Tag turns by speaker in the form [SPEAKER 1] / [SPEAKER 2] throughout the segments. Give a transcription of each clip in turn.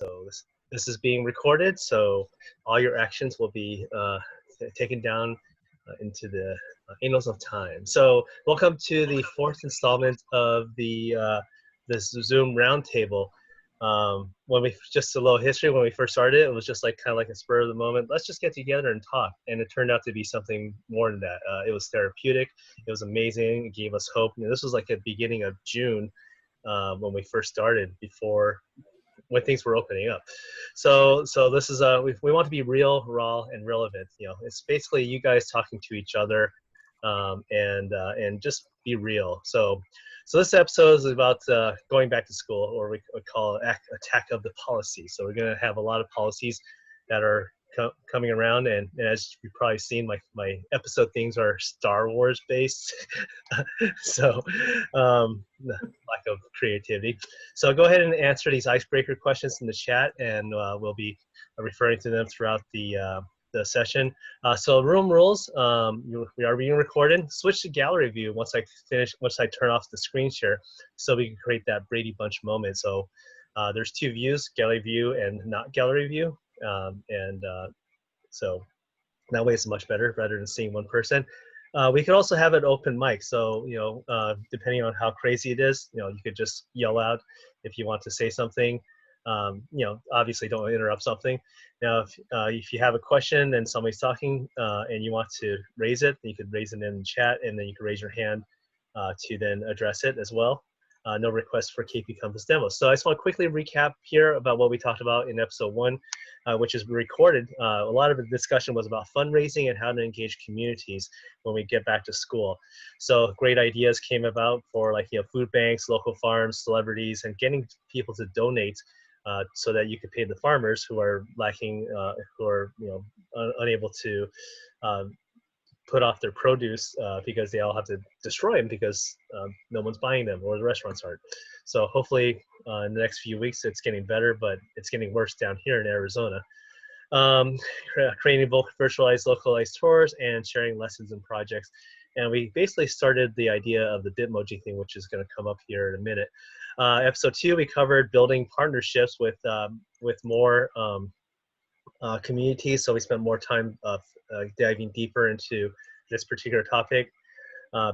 [SPEAKER 1] So this is being recorded, so all your actions will be taken down into the annals of time. So welcome to the fourth installment of this Zoom roundtable. Just a little history, when we first started, it was just like kind of like a spur of the moment. Let's just get together and talk, and it turned out to be something more than that. It was therapeutic. It was amazing. It gave us hope. This was like at the beginning of June when we first started, when things were opening up. So this is we want to be real, raw, and relevant. It's basically you guys talking to each other, and just be real. So this episode is about going back to school, or we call it attack of the policy. So we're going to have a lot of policies that are coming around, and as you've probably seen, my episode things are Star Wars based. So lack of creativity. So go ahead and answer these icebreaker questions in the chat, and we'll be referring to them throughout the session. So room rules, we are being recorded. Switch to gallery view once I turn off the screen share, so we can create that Brady Bunch moment. So there's two views, gallery view and not gallery view. So that way it's much better rather than seeing one person. We could also have an open mic. So, depending on how crazy it is, you could just yell out if you want to say something. Obviously don't interrupt something. Now, if you have a question and somebody's talking and you want to raise it, you could raise it in the chat, and then you can raise your hand to then address it as well. No request for KP Compass demos. So I just want to quickly recap here about what we talked about in episode 1, which is recorded. A lot of the discussion was about fundraising and how to engage communities when we get back to school. So great ideas came about for food banks, local farms, celebrities, and getting people to donate so that you could pay the farmers who are lacking, who are unable to put off their produce because they all have to destroy them because no one's buying them, or the restaurants aren't. So hopefully in the next few weeks it's getting better, but it's getting worse down here in Arizona. Creating both virtualized, localized tours, and sharing lessons and projects. And we basically started the idea of the Bitmoji thing, which is going to come up here in a minute. Episode 2, we covered building partnerships with more communities. So we spent more time diving deeper into this particular topic.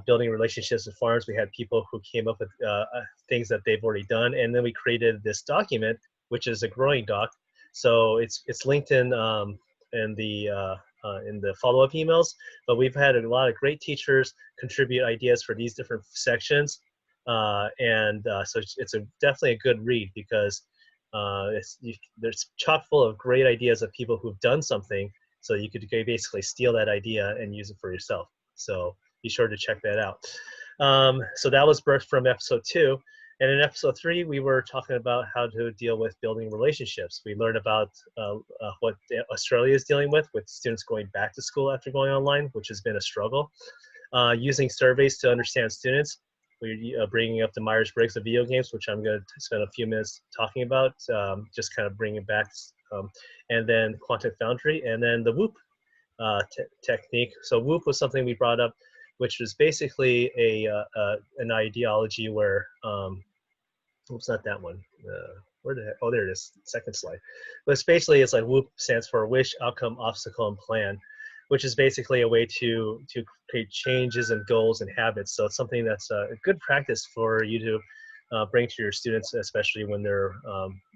[SPEAKER 1] Building relationships with farms. We had people who came up with things that they've already done, and then we created this document, which is a growing doc. So it's linked in the follow-up emails. But we've had a lot of great teachers contribute ideas for these different sections, so it's definitely a good read, because there's chock full of great ideas of people who've done something. So you could basically steal that idea and use it for yourself. So be sure to check that out. So that was birthed from episode 2. And in episode 3, we were talking about how to deal with building relationships. We learned about what Australia is dealing with students going back to school after going online, which has been a struggle. Using surveys to understand students. We're bringing up the Myers-Briggs of video games, which I'm going to spend a few minutes talking about, just kind of bring it back. And then Quantic Foundry, and then the WOOP technique. So WOOP was something we brought up, which was basically an ideology where, oops, not that one. Where the heck? Oh, there it is. Second slide. But it's like WOOP stands for Wish, Outcome, Obstacle, and Plan, which is basically a way to create changes and goals and habits. So it's something that's a good practice for you to bring to your students, especially when they're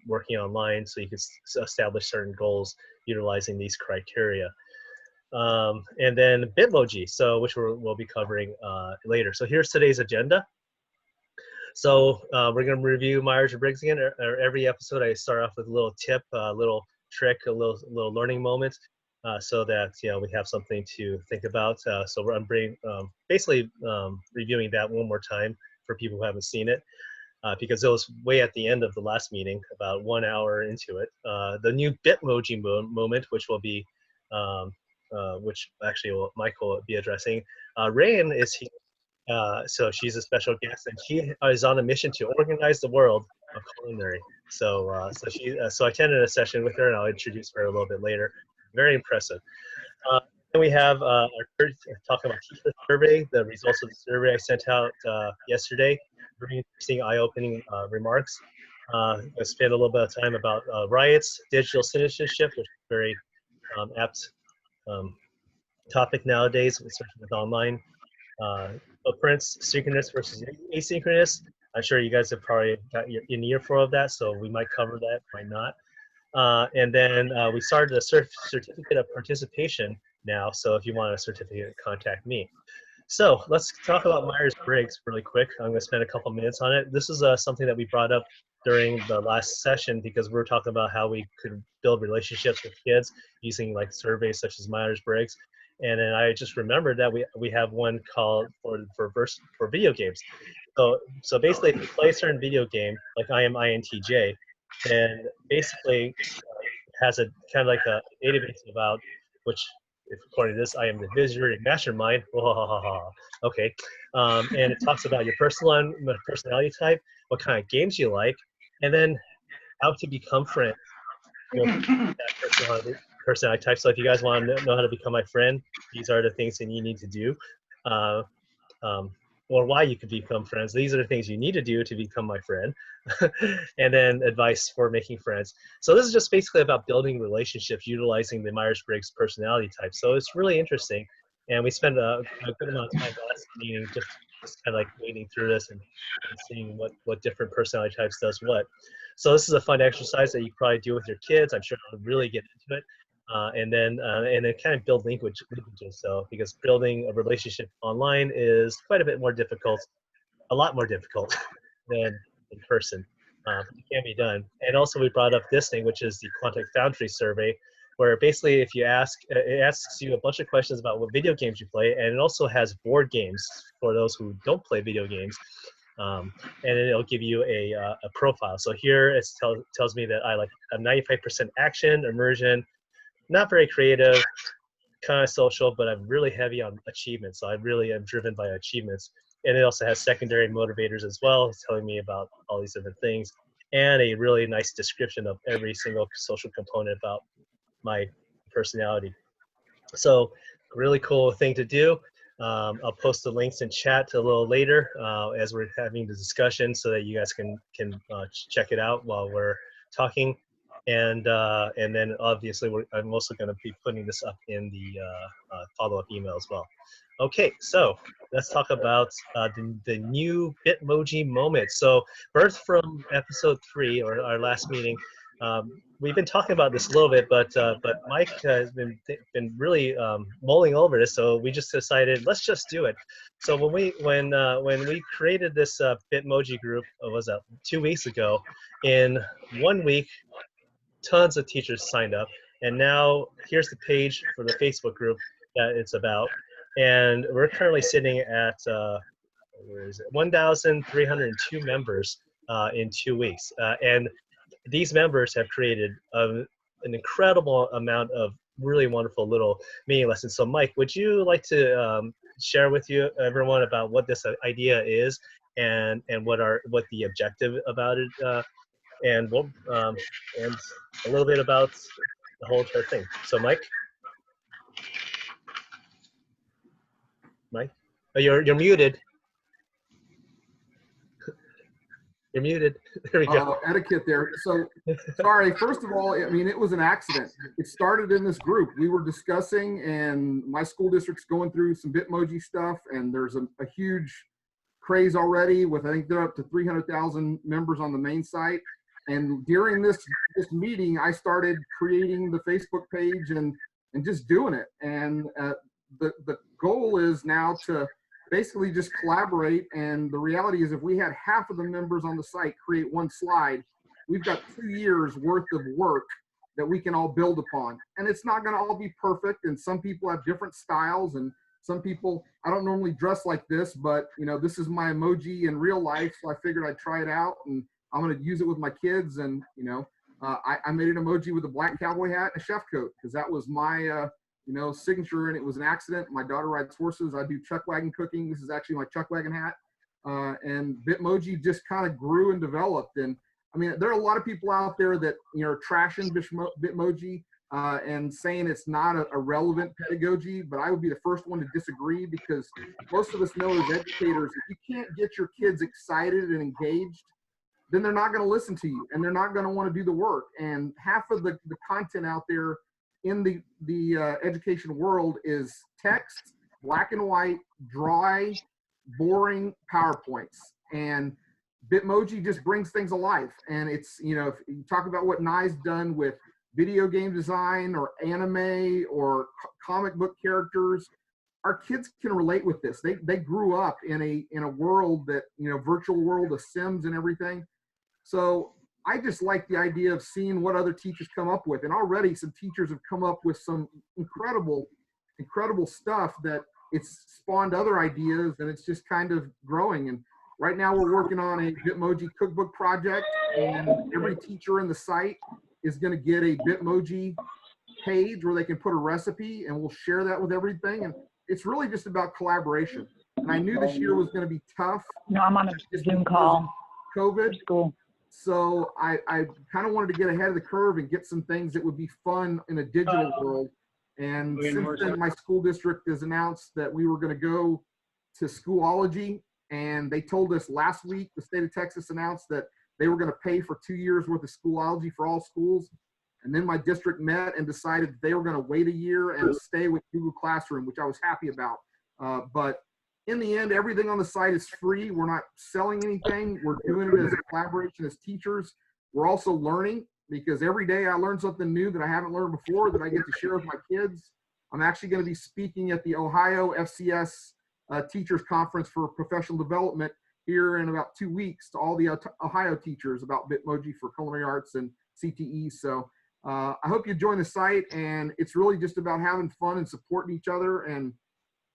[SPEAKER 1] working online, so you can establish certain goals utilizing these criteria. And then Bitmoji, which we'll be covering later. So here's today's agenda. So we're going to review Myers-Briggs again. Every episode I start off with a little tip, a little trick, a little learning moment, so that we have something to think about. So I'm basically reviewing that one more time for people who haven't seen it. Because it was way at the end of the last meeting, about 1 hour into it. The new Bitmoji moment, which will be, which actually Michael will be addressing. Rayan is here, so she's a special guest, and she is on a mission to organize the world of culinary. So I attended a session with her, and I'll introduce her a little bit later. Very impressive. Then we have our third talking about teacher survey, the results of the survey I sent out yesterday. Very interesting, eye-opening remarks. I spent a little bit of time about riots, digital citizenship, which is very apt um, topic nowadays, especially with online footprints, synchronous versus asynchronous. I'm sure you guys have probably got in ear for of that, so we might cover that, might not. And then we started a certificate of participation now, so if you want a certificate, contact me. So let's talk about Myers-Briggs really quick. I'm going to spend a couple minutes on it. This is something that we brought up during the last session because we were talking about how we could build relationships with kids using like surveys such as Myers-Briggs. And then I just remembered that we have one called for video games. So basically, if you play a certain video game, like I am INTJ, then basically it has a kind of like a database about which, if according to this, I am the visionary mastermind. Okay, and it talks about your personality type, what kind of games you like, and then how to become friends with that personality type. So if you guys want to know how to become my friend, these are the things that you need to do. Uh, um, or why you could become friends. These are the things you need to do to become my friend. And then advice for making friends. So this is just basically about building relationships utilizing the Myers-Briggs personality type. So it's really interesting. And we spent a good amount of time last meeting just kind of like wading through this and seeing what different personality types does what. So this is a fun exercise that you probably do with your kids. I'm sure they'll really get into it. And then kind of build linkages. So because building a relationship online is quite a bit more difficult, a lot more difficult than in person. It can be done. And also we brought up this thing, which is the Quantic Foundry survey, where basically if you ask, it asks you a bunch of questions about what video games you play, and it also has board games for those who don't play video games. And then it'll give you a profile. So here it tells me that I like a 95% action, immersion, not very creative, kind of social, but I'm really heavy on achievements. So I really am driven by achievements. And it also has secondary motivators as well, telling me about all these different things, and a really nice description of every single social component about my personality. So really cool thing to do. I'll post the links in chat a little later as we're having the discussion so that you guys can check it out while we're talking. And then obviously I'm also going to be putting this up in the follow-up email as well. Okay, so let's talk about the new Bitmoji moment. So birth from episode 3 or our last meeting. We've been talking about this a little bit, but Mike has been really mulling over this, so we just decided let's just do it. So when we created this Bitmoji group, was that 2 weeks ago? In 1 week, tons of teachers signed up, and now here's the page for the Facebook group that it's about, and we're currently sitting at where is it? 1,302 members in 2 weeks, and these members have created an incredible amount of really wonderful little mini lessons. So Mike, would you like to share with everyone about what this idea is and what the objective about it and a little bit about the whole entire thing. So Mike, oh, you're muted. You're muted. There we go.
[SPEAKER 2] Etiquette there. So, sorry. First of all, I mean, it was an accident. It started in this group. We were discussing, and my school district's going through some Bitmoji stuff, and there's a huge craze already with, I think they're up to 300,000 members on the main site. And during this meeting, I started creating the Facebook page and just doing it. And the goal is now to basically just collaborate. And the reality is if we had half of the members on the site create one slide, we've got 2 years worth of work that we can all build upon. And it's not gonna all be perfect. And some people have different styles, and some people, I don't normally dress like this, but you know, this is my emoji in real life. So I figured I'd try it out, and I'm gonna use it with my kids. And you know, I made an emoji with a black cowboy hat and a chef coat because that was my you know, signature, and it was an accident. My daughter rides horses. I do chuck wagon cooking. This is actually my chuck wagon hat. And Bitmoji just kind of grew and developed. And I mean, there are a lot of people out there that, you know, are trashing Bitmoji and saying it's not a relevant pedagogy, but I would be the first one to disagree, because most of us know as educators, if you can't get your kids excited and engaged, then they're not going to listen to you and they're not going to want to do the work. And half of the content out there in the education world is text, black and white, dry, boring PowerPoints. And Bitmoji just brings things alive. And it's, you know, if you talk about what Nye's done with video game design or anime or comic book characters, our kids can relate with this. They grew up in a world that, you know, virtual world of Sims and everything. So I just like the idea of seeing what other teachers come up with. And already some teachers have come up with some incredible stuff that it's spawned other ideas, and it's just kind of growing. And right now we're working on a Bitmoji cookbook project, and every teacher in the site is going to get a Bitmoji page where they can put a recipe, and we'll share that with everything. And it's really just about collaboration. And I knew this year was going to be tough.
[SPEAKER 3] No, I'm on a Zoom call.
[SPEAKER 2] COVID.
[SPEAKER 3] School.
[SPEAKER 2] So I kind of wanted to get ahead of the curve and get some things that would be fun in a digital world. And since then, my school district has announced that we were going to go to Schoology. And they told us last week, the state of Texas announced that they were going to pay for 2 years worth of Schoology for all schools. And then my district met and decided they were going to wait a year and stay with Google Classroom, which I was happy about. But in the end, everything on the site is free. We're not selling anything. We're doing it as a collaboration as teachers. We're also learning, because every day I learn something new that I haven't learned before that I get to share with my kids. I'm actually going to be speaking at the Ohio FCS Teachers Conference for Professional Development here in about 2 weeks to all the Ohio teachers about Bitmoji for culinary arts and CTE. So I hope you join the site, and it's really just about having fun and supporting each other. And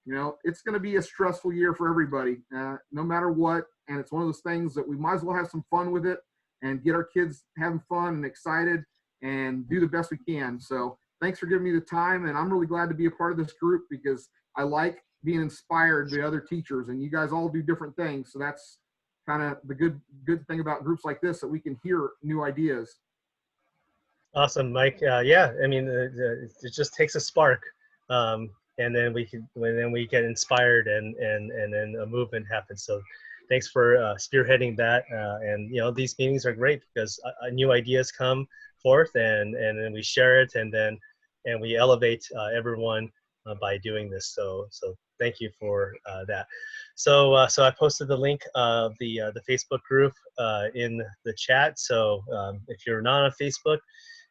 [SPEAKER 2] you know, it's going to be a stressful year for everybody, no matter what. And it's one of those things that we might as well have some fun with it and get our kids having fun and excited and do the best we can. So thanks for giving me the time. And I'm really glad to be a part of this group, because I like being inspired by other teachers, and you guys all do different things. So that's kind of the good thing about groups like this, that we can hear new ideas.
[SPEAKER 1] Awesome, Mike. Yeah, I mean, it just takes a spark. And then we get inspired, and then a movement happens. So thanks for spearheading that. And you know, these meetings are great because new ideas come forth, and then we share it, and we elevate everyone by doing this. So thank you for that. So I posted the link of the Facebook group in the chat. So if you're not on Facebook,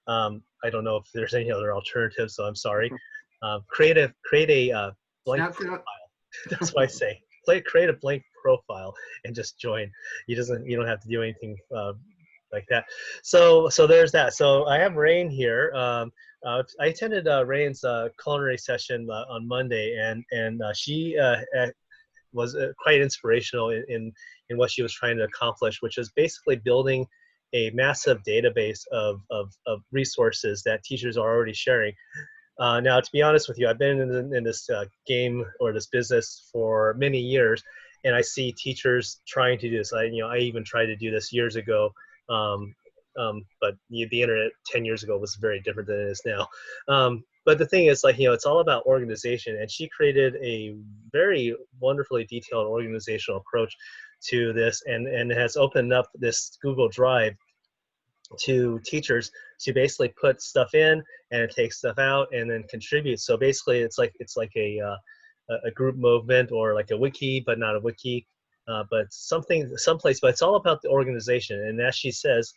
[SPEAKER 1] I don't know if there's any other alternatives, so I'm sorry. Create a blank profile. That's what I say. Create a blank profile and just join. You don't have to do anything like that. So there's that. So I have Rain here. I attended Rain's culinary session on Monday, and she was quite inspirational in what she was trying to accomplish, which is basically building a massive database of resources that teachers are already sharing. Now, to be honest with you, I've been in this game or this business for many years, and I see teachers trying to do this. I even tried to do this years ago, but the internet 10 years ago was very different than it is now. But the thing is, it's all about organization, and she created a very wonderfully detailed organizational approach to this, and has opened up this Google Drive to teachers to basically put stuff in and take stuff out and then contribute. So basically it's like a group movement, or like a wiki, but not a wiki, but someplace, but it's all about the organization. And as she says,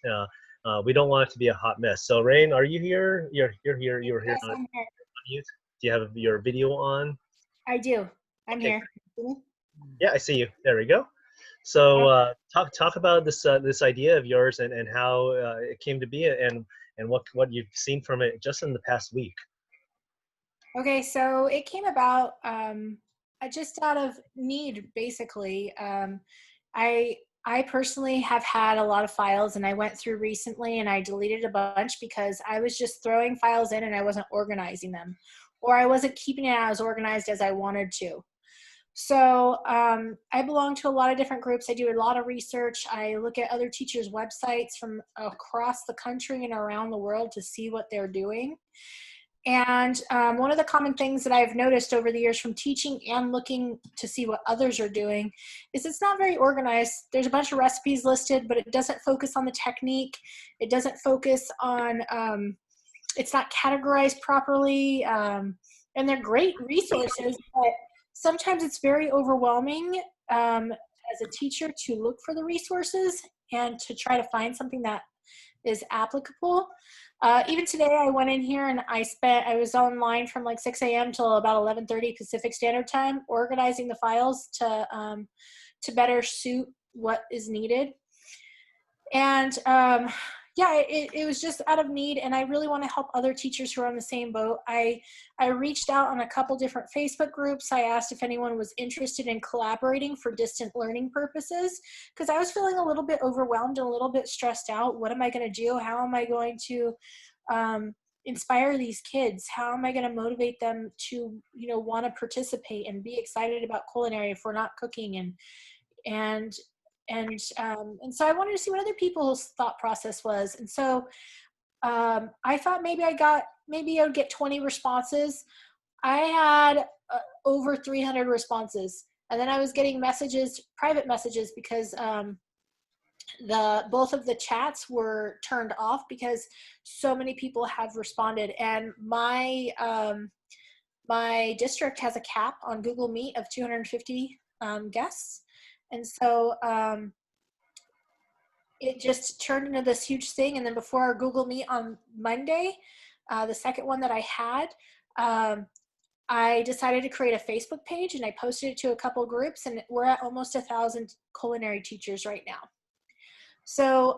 [SPEAKER 1] we don't want it to be a hot mess. So Rain, are you here? You're here. You were here.
[SPEAKER 4] Yes, I'm here.
[SPEAKER 1] Do you have your video on?
[SPEAKER 4] I do. I'm
[SPEAKER 1] Okay.
[SPEAKER 4] here.
[SPEAKER 1] Yeah, I see you. There we go. So talk about this idea of yours, and how it came to be, and what you've seen from it just in the past week.
[SPEAKER 4] Okay, so it came about just out of need, basically. I personally have had a lot of files, and I went through recently and I deleted a bunch because I was just throwing files in and I wasn't organizing them, or I wasn't keeping it as organized as I wanted to. So I belong to a lot of different groups. I do a lot of research. I look at other teachers' websites from across the country and around the world to see what they're doing. And one of the common things that I've noticed over the years from teaching and looking to see what others are doing is it's not very organized. There's a bunch of recipes listed, but it doesn't focus on the technique. It doesn't focus on, it's not categorized properly. And they're great resources, but sometimes it's very overwhelming as a teacher to look for the resources and to try to find something that is applicable. Even today I went in here and I was online from like 6 a.m. till about 11:30 Pacific Standard Time, organizing the files to better suit what is needed. And yeah, it was just out of need, and I really want to help other teachers who are on the same boat. I reached out on a couple different Facebook groups. I asked if anyone was interested in collaborating for distant learning purposes, because I was feeling a little bit overwhelmed and a little bit stressed out. What am I going to do? How am I going to inspire these kids? How am I going to motivate them to, you know, want to participate and be excited about culinary if we're not cooking? And so I wanted to see what other people's thought process was. And so I thought maybe I would get 20 responses. I had over 300 responses. And then I was getting messages, private messages, because both of the chats were turned off because so many people have responded. And my district has a cap on Google Meet of 250 guests. And so it just turned into this huge thing. And then before our Google Meet on Monday, the second one that I had, I decided to create a Facebook page, and I posted it to a couple groups, and we're at almost 1,000 culinary teachers right now. So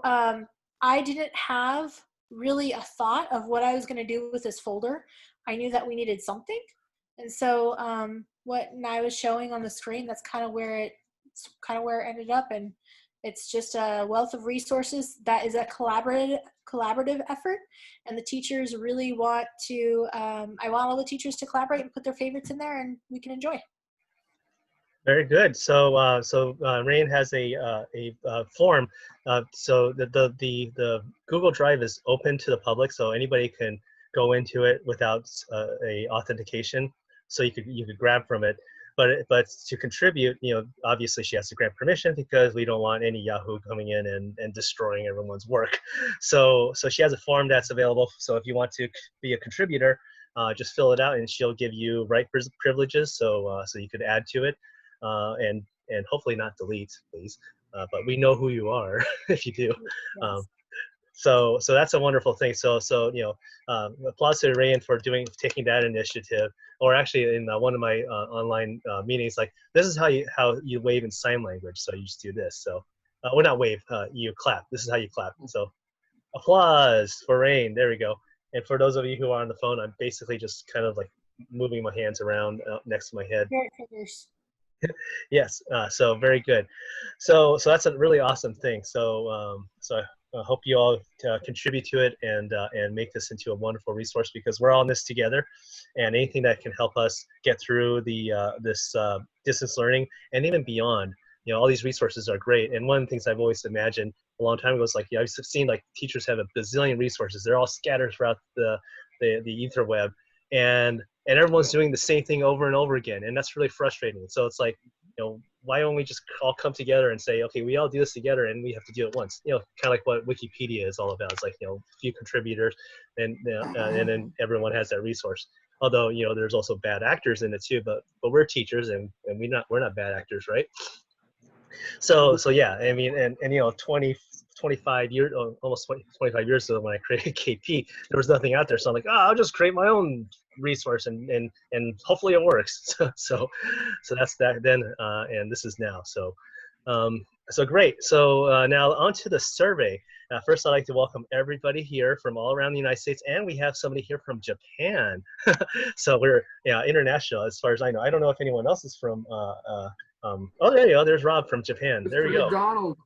[SPEAKER 4] I didn't have really a thought of what I was going to do with this folder. I knew that we needed something. And so what I was showing on the screen, that's kind of where it ended up. And it's just a wealth of resources that is a collaborative effort. And the teachers really want to, I want all the teachers to collaborate and put their favorites in there, and we can enjoy.
[SPEAKER 1] Very good. So Rain has a form. So the Google Drive is open to the public, so anybody can go into it without a authentication. So you could grab from it. But to contribute, you know, obviously she has to grant permission, because we don't want any Yahoo coming in and destroying everyone's work. So she has a form that's available. So if you want to be a contributor, just fill it out, and she'll give you right privileges. So you could add to it, and hopefully not delete, please. But we know who you are if you do.
[SPEAKER 4] Yes.
[SPEAKER 1] So that's a wonderful thing. So you know, applause to Rayan for taking that initiative. Or actually, in one of my online meetings, like, this is how you wave in sign language. So you just do this. So well, not wave. You clap. This is how you clap. So applause for Rain. There we go. And for those of you who are on the phone, I'm basically just kind of like moving my hands around next to my head. Yes. So very good. So that's a really awesome thing. So I hope you all contribute to it and make this into a wonderful resource, because we're all in this together, and anything that can help us get through this distance learning and even beyond. You know, all these resources are great. And one of the things I've always imagined a long time ago is, like, I've seen like teachers have a bazillion resources. They're all scattered throughout the ether web, and everyone's doing the same thing over and over again, and that's really frustrating. So it's like, you know, why don't we just all come together and say, okay, we all do this together, and we have to do it once. You know, kind of like what Wikipedia is all about. It's like, you know, a few contributors, and then everyone has that resource. Although, you know, there's also bad actors in it too, but we're teachers, and we're not bad actors, right? So yeah, I mean, and you know, 25 years, almost 25 years ago, when I created KP, there was nothing out there. So I'm like, I'll just create my own resource, and hopefully it works. so that's that then, and this is now. So great. So now on to the survey. First, I'd like to welcome everybody here from all around the United States, and we have somebody here from Japan. So we're international as far as I know. I don't know if anyone else is from. Oh, there you go. There's Rob from Japan. There you go.
[SPEAKER 2] Donald.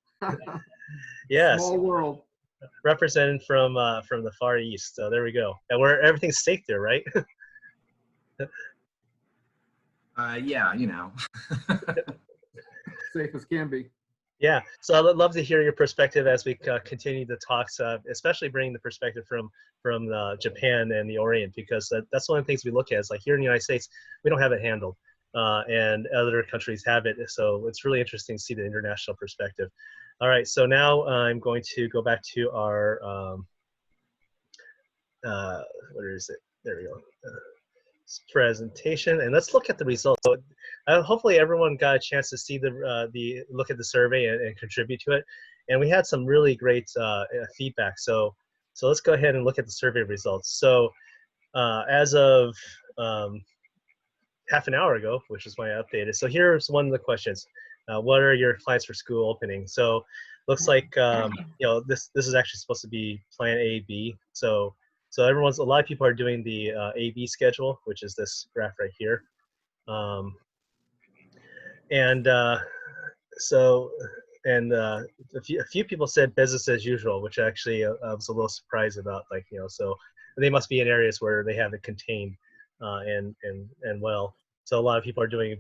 [SPEAKER 1] Yes.
[SPEAKER 2] Small world.
[SPEAKER 1] Represented from the Far East. So there we go. And where everything's safe there, right?
[SPEAKER 5] Yeah, you know.
[SPEAKER 2] Safe as can be.
[SPEAKER 1] Yeah, so I would love to hear your perspective as we continue the talks, especially bringing the perspective from Japan and the Orient, because that's one of the things we look at. Is like here in the United States, we don't have it handled, and other countries have it. So it's really interesting to see the international perspective. All right, so now I'm going to go back to our where is it? There we go. Presentation, and let's look at the results. So hopefully everyone got a chance to see the look at the survey and contribute to it, and we had some really great feedback. So let's go ahead and look at the survey results. So as of half an hour ago, which is when I updated, so here's one of the questions. What are your plans for school opening? So looks like this is actually supposed to be plan A, B. So a lot of people are doing the A-B schedule, which is this graph right here. And a few people said business as usual, which actually I was a little surprised about. Like, so they must be in areas where they have it contained and well. So a lot of people are doing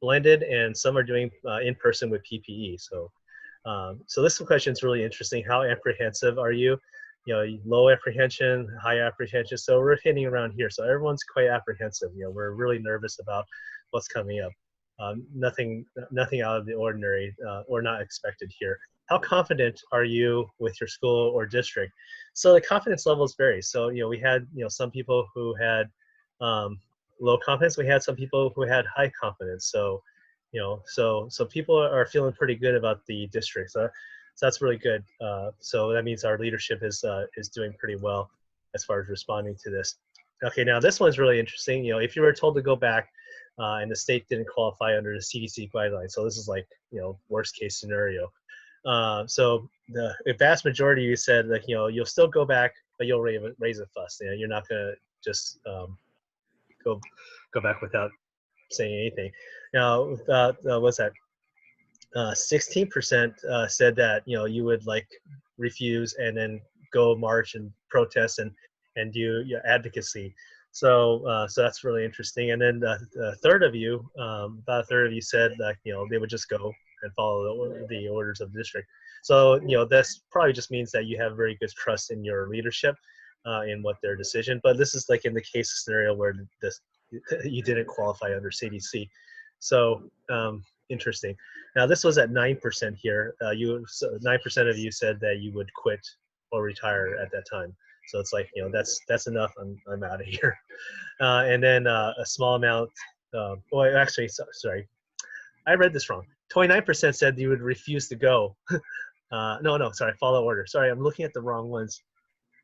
[SPEAKER 1] blended, and some are doing in person with PPE. So this question is really interesting. How apprehensive are you? Low apprehension, high apprehension. So we're hitting around here. So everyone's quite apprehensive. We're really nervous about what's coming up. Nothing out of the ordinary or not expected here. How confident are you with your school or district? So the confidence levels vary. So we had some people who had low confidence. We had some people who had high confidence. So so people are feeling pretty good about the district. So that's really good. So that means our leadership is doing pretty well as far as responding to this. Okay, now this one's really interesting. If you were told to go back and the state didn't qualify under the CDC guidelines, so this is like worst case scenario. So the vast majority of you said that you'll still go back, but you'll raise a fuss. You're not gonna just go back without saying anything. Now, what's that? 16% said that you would like refuse and then go march and protest and do advocacy. So that's really interesting. And then a third of you, about a third of you said that they would just go and follow the orders of the district. So this probably just means that you have very good trust in your leadership in what their decision. But this is like in the case scenario where you didn't qualify under CDC. So interesting. Now this was at 9% here. 9% of you said that you would quit or retire at that time. So it's like that's enough. I'm out of here. And then a small amount. Actually, sorry, I read this wrong. 29% said you would refuse to go. No, sorry, follow order. Sorry, I'm looking at the wrong ones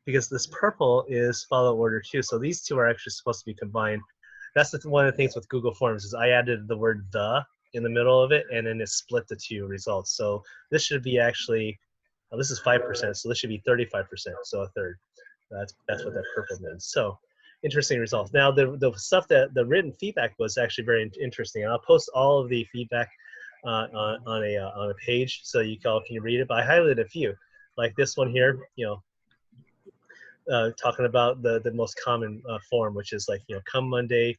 [SPEAKER 1] because this purple is follow order too. So these two are actually supposed to be combined. That's one of the things with Google Forms is I added the word the in the middle of it, and then it split the two results. So this should be actually, this is 5%, so this should be 35%, so a third. That's what that purple means. So interesting results. Now the stuff that the written feedback was actually very interesting. I'll post all of the feedback on a page so you all can read it. But I highlighted a few, like this one here. Talking about the most common form, which is like come Monday,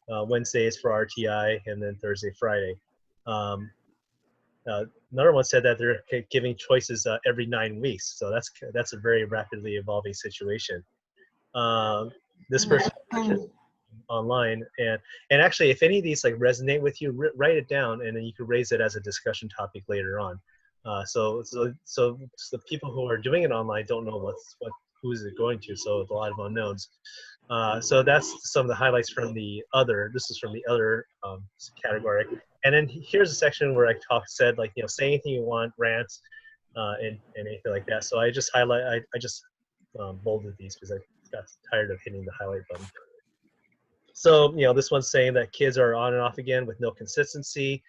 [SPEAKER 1] Wednesday is for RTI, and then Thursday, Friday. Another one said that they're giving choices every 9 weeks, so that's a very rapidly evolving situation. This person online, and actually, if any of these like resonate with you, write it down, and then you can raise it as a discussion topic later on. So the people who are doing it online don't know who is it going to, so it's a lot of unknowns. So that's some of the highlights from the other. This is from the other category. And then here's a section where I said like say anything you want, rants, and anything like that. So I just I just bolded these because I got tired of hitting the highlight button. So this one's saying that kids are on and off again with no consistency,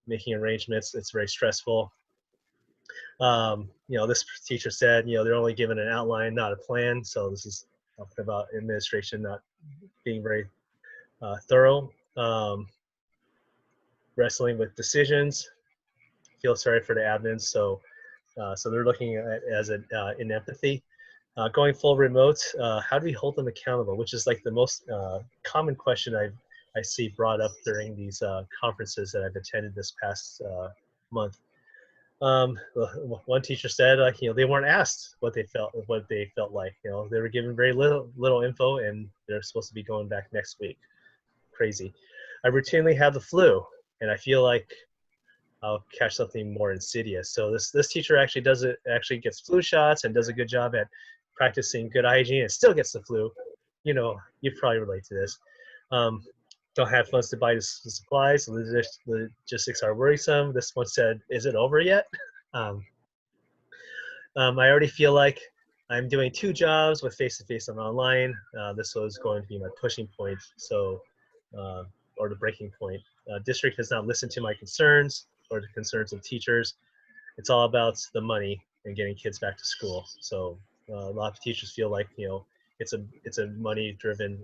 [SPEAKER 1] making arrangements. It's very stressful. This teacher said they're only given an outline, not a plan. So this is talking about administration not being very thorough. Wrestling with decisions, feel sorry for the admins. So they're looking at it as an inempathy. Going full remote, how do we hold them accountable? Which is like the most common question I see brought up during these conferences that I've attended this past month. One teacher said, they weren't asked what they felt like. They were given very little info, and they're supposed to be going back next week. Crazy. I routinely have the flu, and I feel like I'll catch something more insidious. So this teacher actually gets flu shots and does a good job at practicing good hygiene, and still gets the flu. You probably relate to this. Don't have funds to buy the supplies. The logistics are worrisome. This one said, "Is it over yet?" I already feel like I'm doing 2 jobs with face-to-face and online. This was going to be my pushing point, or the breaking point. District has not listened to my concerns or the concerns of teachers. It's all about the money and getting kids back to school. So a lot of teachers feel like it's a money-driven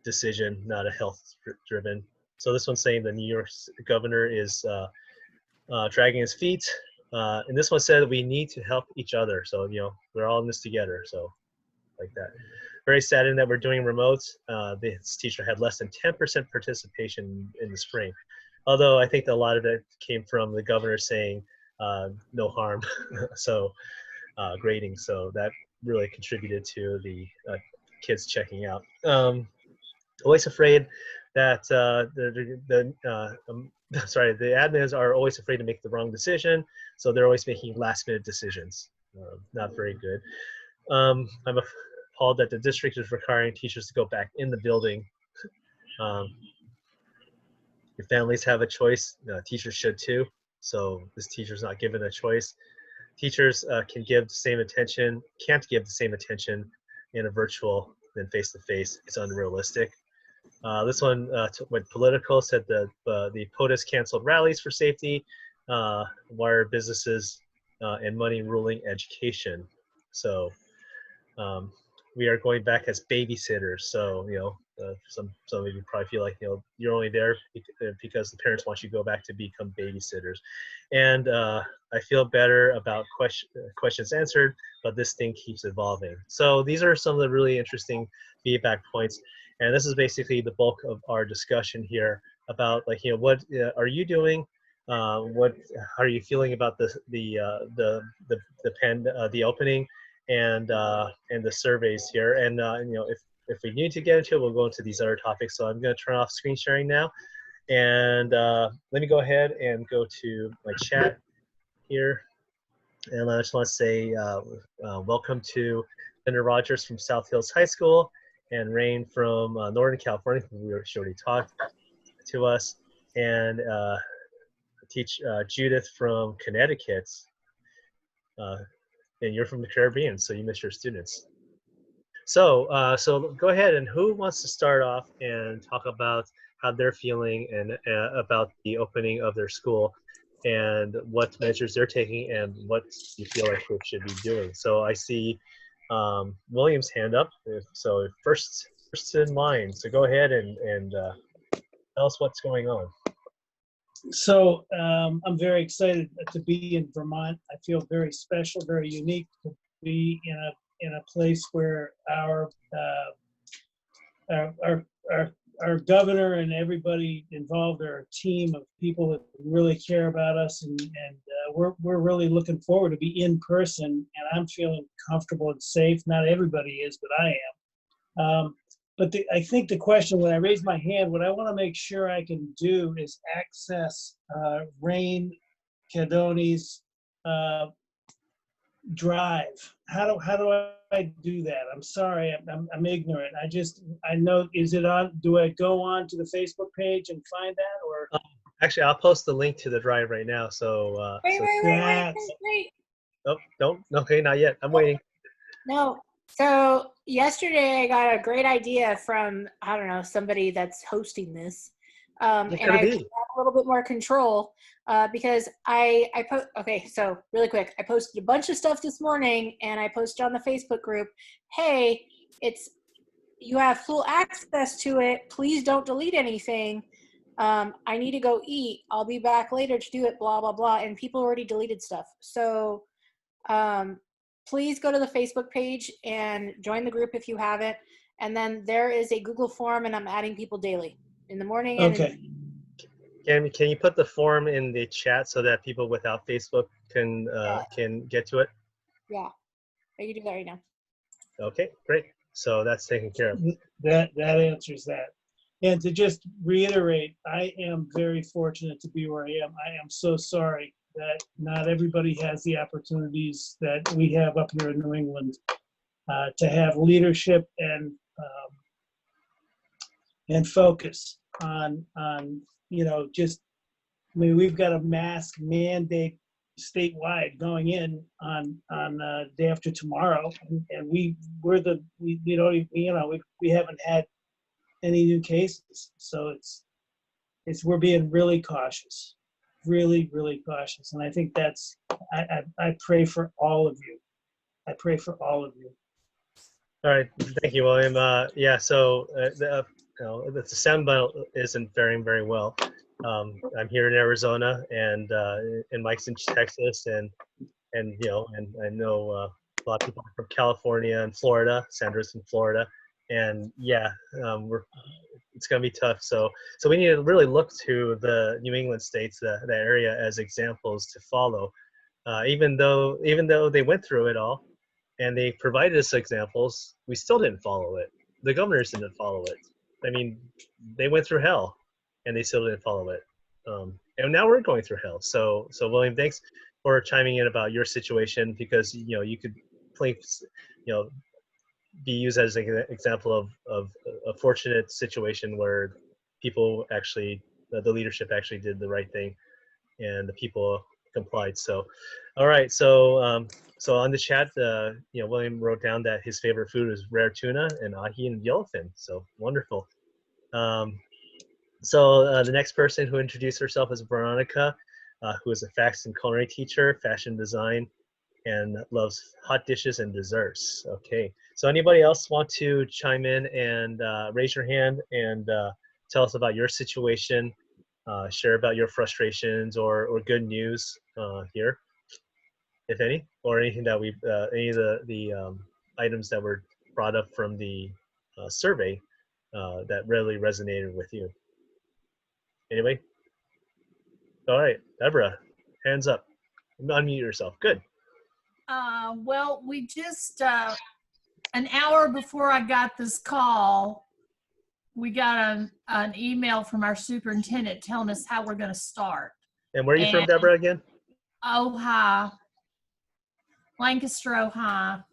[SPEAKER 1] decision, not a health-driven. So this one's saying the New York governor is dragging his feet. And this one said we need to help each other. So we're all in this together. So like that. Very saddened that we're doing remotes. This teacher had less than 10% participation in the spring. Although I think that a lot of it came from the governor saying no harm, so grading. So that really contributed to the kids checking out. Always afraid that the admins are always afraid to make the wrong decision, so they're always making last-minute decisions. Not very good. I'm appalled that the district is requiring teachers to go back in the building. If families have a choice, teachers should too. So this teacher's not given a choice. Teachers can't give the same attention in a virtual than face-to-face. It's unrealistic. This one went political, said that the POTUS canceled rallies for safety, wire businesses, and money ruling education. So we are going back as babysitters. So some of you probably feel like you're only there because the parents want you to go back to become babysitters. And I feel better about questions answered, but this thing keeps evolving. So these are some of the really interesting feedback points. And this is basically the bulk of our discussion here about what are you doing? How are you feeling about the opening and the surveys here? And if we need to get into it, we'll go into these other topics. So I'm going to turn off screen sharing now, and let me go ahead and go to my chat here. And I just want to say welcome to Linda Rogers from South Hills High School, and Rain from Northern California, who she already talked to us, and Judith from Connecticut. And you're from the Caribbean, so you miss your students. So so go ahead, and who wants to start off and talk about how they're feeling and about the opening of their school and what measures they're taking and what you feel like we should be doing. So I see William's hand up. So first in line. So go ahead and tell us what's going on.
[SPEAKER 5] So I'm very excited to be in Vermont. I feel very special, very unique to be in a place where our governor and everybody involved are a team of people that really care about us, and we're really looking forward to be in person, and I'm feeling comfortable and safe. Not everybody is, but I am. But I think the question, when I raise my hand, what I want to make sure I can do is access Rain Cadoni's drive. How do I do that? I'm sorry, I'm ignorant. I know, is it on? Do I go on to the Facebook page and find that, or?
[SPEAKER 1] Actually, I'll post the link to the drive right now. So
[SPEAKER 4] Wait.
[SPEAKER 1] Oh, don't. Okay, not yet. I'm waiting.
[SPEAKER 4] No. So yesterday I got a great idea from, I don't know, somebody that's hosting this. And I have a little bit more control because okay, so really quick, I posted a bunch of stuff this morning, and I posted on the Facebook group, hey, you have full access to it. Please don't delete anything. I need to go eat. I'll be back later to do it, blah, blah, blah. And people already deleted stuff. So please go to the Facebook page and join the group if you haven't. And then there is a Google form, and I'm adding people daily in the morning.
[SPEAKER 5] Okay.
[SPEAKER 1] Can you put the form in the chat so that people without Facebook can get to it?
[SPEAKER 4] Yeah, I can do that right now.
[SPEAKER 1] Okay, great. So that's taken care of.
[SPEAKER 5] That answers that. And to just reiterate, I am very fortunate to be where I am. I am so sorry that not everybody has the opportunities that we have up here in New England to have leadership and focus on just, I mean, we've got a mask mandate statewide going in on day after tomorrow, and we don't even, we haven't had any new cases, so it's we're being really cautious, really cautious, and I think that's I pray for all of you. I pray for all of you.
[SPEAKER 1] All right, thank you, William. Yeah, so the sound bite isn't faring very well. I'm here in Arizona, and Mike's in Texas, and I know a lot of people from California and Florida. Sandra's in Florida, and yeah, it's gonna be tough. So we need to really look to the New England states, that area, as examples to follow. Even though they went through it all, and they provided us examples, we still didn't follow it. The governors didn't follow it. I mean, they went through hell, and they still didn't follow it. And now we're going through hell. So William, thanks for chiming in about your situation, because you could be used as an example of a fortunate situation where people actually, the leadership actually did the right thing, and the people complied. So, all right. So on the chat, William wrote down that his favorite food is rare tuna and ahi and yellowfin. So wonderful. So the next person who introduced herself is Veronica, who is a FACS and culinary teacher, fashion design, and loves hot dishes and desserts. Okay. So anybody else want to chime in and raise your hand and tell us about your situation, share about your frustrations or good news here, if any, or anything that we any of the items that were brought up from the survey that really resonated with you. Anyway? All right, Deborah, hands up. Unmute yourself. Good.
[SPEAKER 6] Well, we just, an hour before I got this call, we got an email from our superintendent telling us how we're going to start.
[SPEAKER 1] And where are you from, Deborah, again?
[SPEAKER 6] Ohio, Lancaster, Ohio.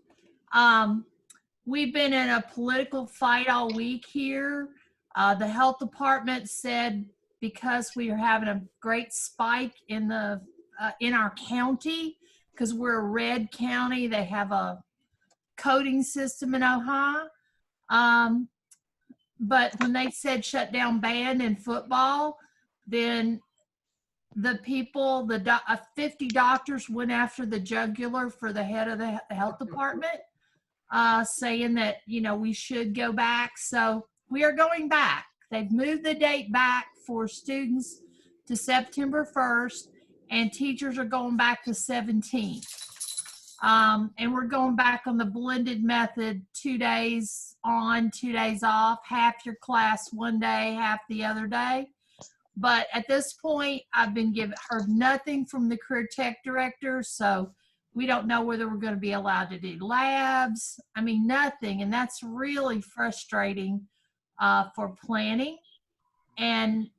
[SPEAKER 6] We've been in a political fight all week here. The health department said because we are having a great spike in our county, because we're a red county, they have a coding system in Ohio. But when they said shut down band and football, then the people, 50 doctors went after the jugular for the head of the health department, saying that, we should go back. So we are going back. They've moved the date back for students to September 1st, and teachers are going back to 17th. And we're going back on the blended method, 2 days on, 2 days off, half your class one day, half the other day. But at this point, I've been heard nothing from the career tech director, so we don't know whether we're going to be allowed to do labs. I mean, nothing, and that's really frustrating for planning. And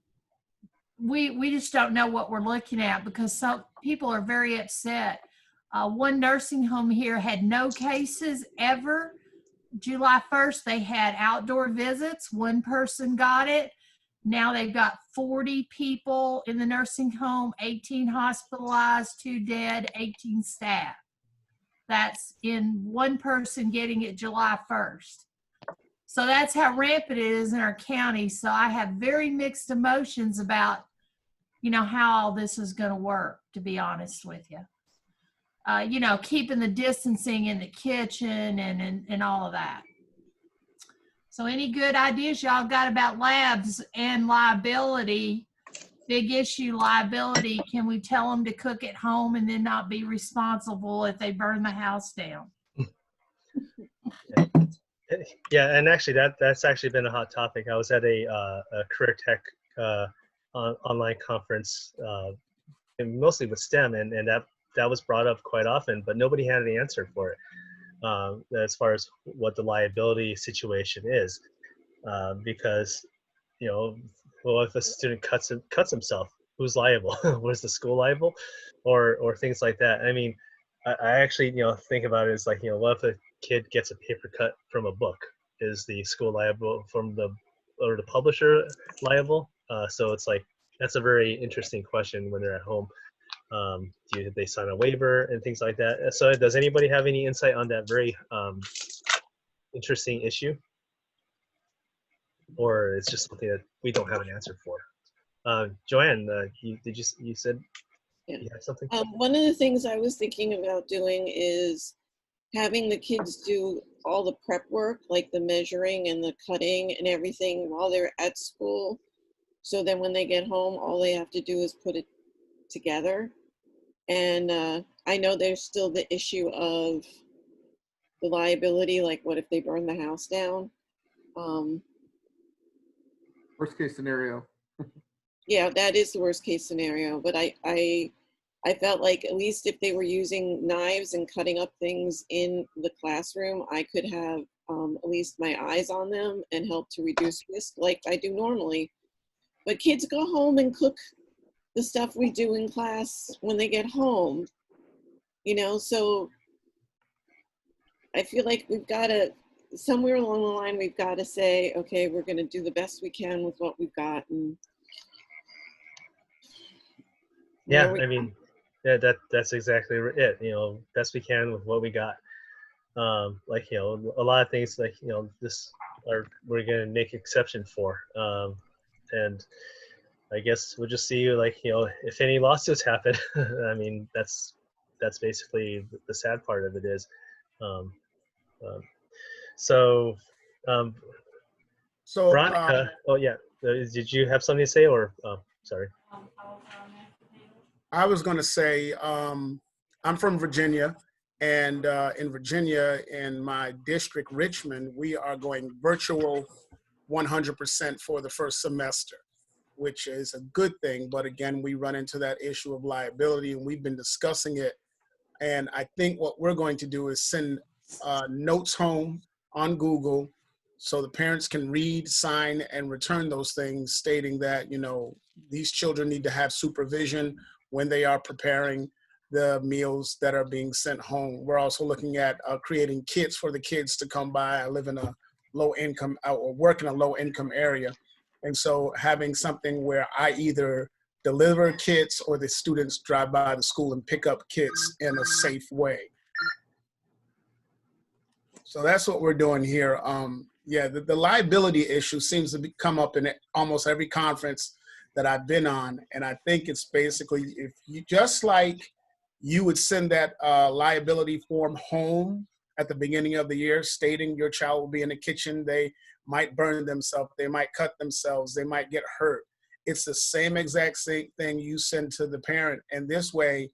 [SPEAKER 6] we just don't know what we're looking at, because some people are very upset. One nursing home here had no cases ever. July 1st, they had outdoor visits. One person got it. Now they've got 40 people in the nursing home, 18 hospitalized, 2 dead, 18 staff. That's in one person getting it July 1st. So that's how rampant it is in our county. So I have very mixed emotions about, how all this is going to work, to be honest with you. Keeping the distancing in the kitchen and all of that. So any good ideas y'all got about labs and liability? Big issue, liability. Can we tell them to cook at home and then not be responsible if they burn the house down?
[SPEAKER 1] Yeah, and actually that's actually been a hot topic. I was at a career tech online conference, and mostly with STEM, and that was brought up quite often, but nobody had an answer for it as far as what the liability situation is, because well, if a student cuts himself, who's liable? Was the school liable, or things like that? I mean, I actually think about it as like, what if a kid gets a paper cut from a book? Is the school liable or the publisher liable? So it's like, that's a very interesting question when they're at home. Do they sign a waiver and things like that? So does anybody have any insight on that very interesting issue? Or it's just something that we don't have an answer for? Joanne, you said
[SPEAKER 7] Yeah.
[SPEAKER 1] you had something?
[SPEAKER 7] One of the things I was thinking about doing is having the kids do all the prep work, like the measuring and the cutting and everything while they're at school. So then when they get home, all they have to do is put it together. And I know there's still the issue of the liability, like what if they burn the house down?
[SPEAKER 2] Worst case scenario.
[SPEAKER 7] Yeah, that is the worst case scenario. But I felt like at least if they were using knives and cutting up things in the classroom, I could have at least my eyes on them and help to reduce risk like I do normally. But kids go home and cook the stuff we do in class when they get home, so I feel like we've got to, somewhere along the line, we've got to say, okay, we're going to do the best we can with what we've got. And
[SPEAKER 1] Yeah, I mean, yeah, that's exactly it. Best we can with what we got. Like, a lot of things like, we're going to make exception for. And I guess we'll just see, like, if any lawsuits happen. I mean, that's basically the sad part of it is. So, Veronica, oh yeah, did you have something to say, or sorry?
[SPEAKER 8] I was going to say, I'm from Virginia, and in Virginia, in my district, Richmond, we are going virtual 100% for the first semester, which is a good thing. But again, we run into that issue of liability, and we've been discussing it. And I think what we're going to do is send notes home on Google so the parents can read, sign, and return those things stating that, these children need to have supervision when they are preparing the meals that are being sent home. We're also looking at creating kits for the kids to come by. I live in a low income or work in a low income area. And so having something where I either deliver kits or the students drive by the school and pick up kits in a safe way. So that's what we're doing here. Yeah, the liability issue seems to come up in almost every conference that I've been on. And I think it's basically, if you, just like you would send that liability form home at the beginning of the year stating your child will be in the kitchen, they might burn themselves, they might cut themselves, they might get hurt. It's the same exact same thing you send to the parent. And this way,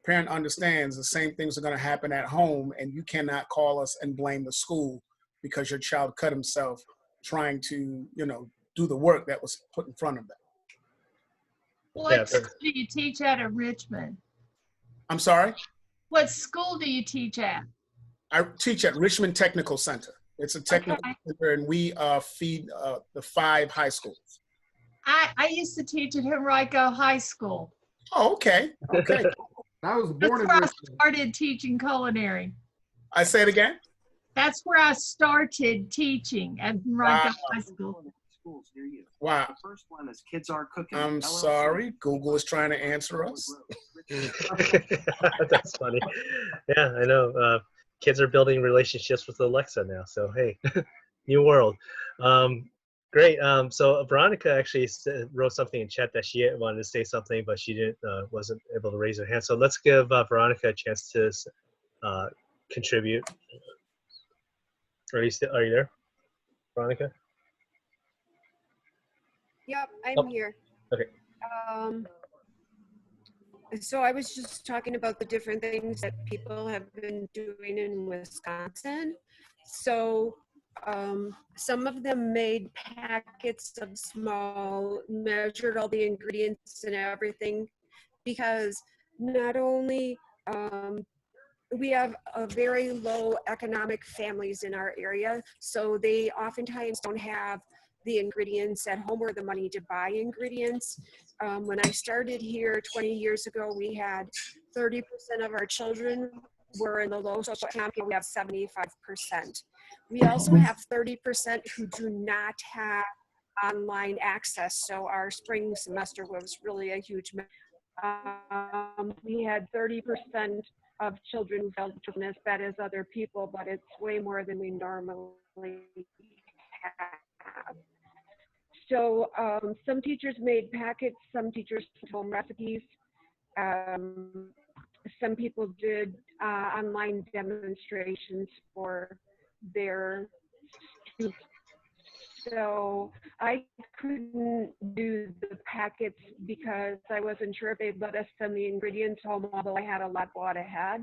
[SPEAKER 8] parent understands the same things are going to happen at home, and you cannot call us and blame the school because your child cut himself trying to, do the work that was put in front of them.
[SPEAKER 6] What school do you teach at Richmond?
[SPEAKER 8] I'm sorry?
[SPEAKER 6] What school do you teach at?
[SPEAKER 8] I teach at Richmond Technical Center. It's a technical center, and we feed the 5 high schools.
[SPEAKER 6] I used to teach at Henrico High School.
[SPEAKER 8] Oh, okay. Okay.
[SPEAKER 2] I was born in
[SPEAKER 6] That's where
[SPEAKER 2] Richmond.
[SPEAKER 6] I started teaching culinary.
[SPEAKER 8] I say it again?
[SPEAKER 6] That's where I started teaching at Henrico High School.
[SPEAKER 9] Schools near you.
[SPEAKER 8] Wow.
[SPEAKER 9] The first one is Kids Are Cooking.
[SPEAKER 8] I'm sorry. Google is trying to answer us.
[SPEAKER 1] That's funny. Yeah, I know. Kids are building relationships with Alexa now. So, hey, new world. Great. So Veronica actually wrote something in chat that she wanted to say something, but she wasn't able to raise her hand. So let's give Veronica a chance to contribute. Are you there, Veronica?
[SPEAKER 10] Yep, I'm here.
[SPEAKER 1] Okay.
[SPEAKER 10] So I was just talking about the different things that people have been doing in Wisconsin. So some of them made packets of small, measured all the ingredients and everything, because not only we have a very low economic families in our area, so they oftentimes don't have the ingredients at home or the money to buy ingredients. When I started here 20 years ago, we had 30% of our children were in the low socioeconomic, and we have 75%. We also have 30% who do not have online access, so our spring semester was really a huge we had 30% of children who felt as bad as other people, but it's way more than we normally have. So some teachers made packets, some teachers sent home recipes. Some people did online demonstrations for their students. So I couldn't do the packets because I wasn't sure if they'd let us send the ingredients home, although I had a lot bought ahead.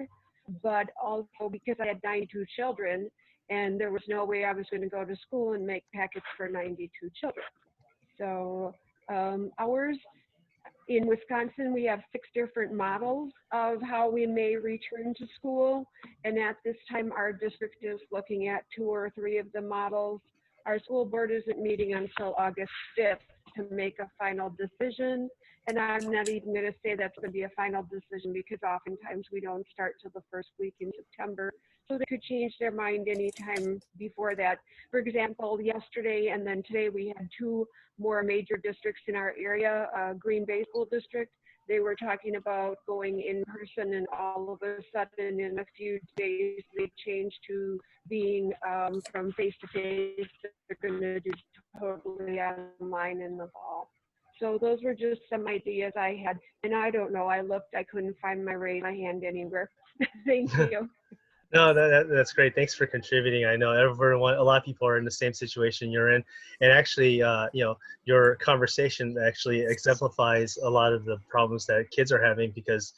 [SPEAKER 10] But also because I had 92 children and there was no way I was going to go to school and make packets for 92 children. So ours, in Wisconsin, we have 6 different models of how we may return to school. And at this time, our district is looking at 2 or 3 of the models. Our school board isn't meeting until August 5th to make a final decision. And I'm not even going to say that's going to be a final decision because oftentimes we don't start till the first week in September. So they could change their mind anytime before that. For example, yesterday and then today we had 2 more major districts in our area, Green Bay School District. They were talking about going in person, and all of a sudden in a few days they changed to being from face to face. They're going to do totally online in the fall. So those were just some ideas I had, and I don't know. I looked, I couldn't find my raise my hand anywhere. Thank you.
[SPEAKER 1] No, that's great. Thanks for contributing. I know everyone, a lot of people are in the same situation you're in, and actually, you know, your conversation actually exemplifies a lot of the problems that kids are having because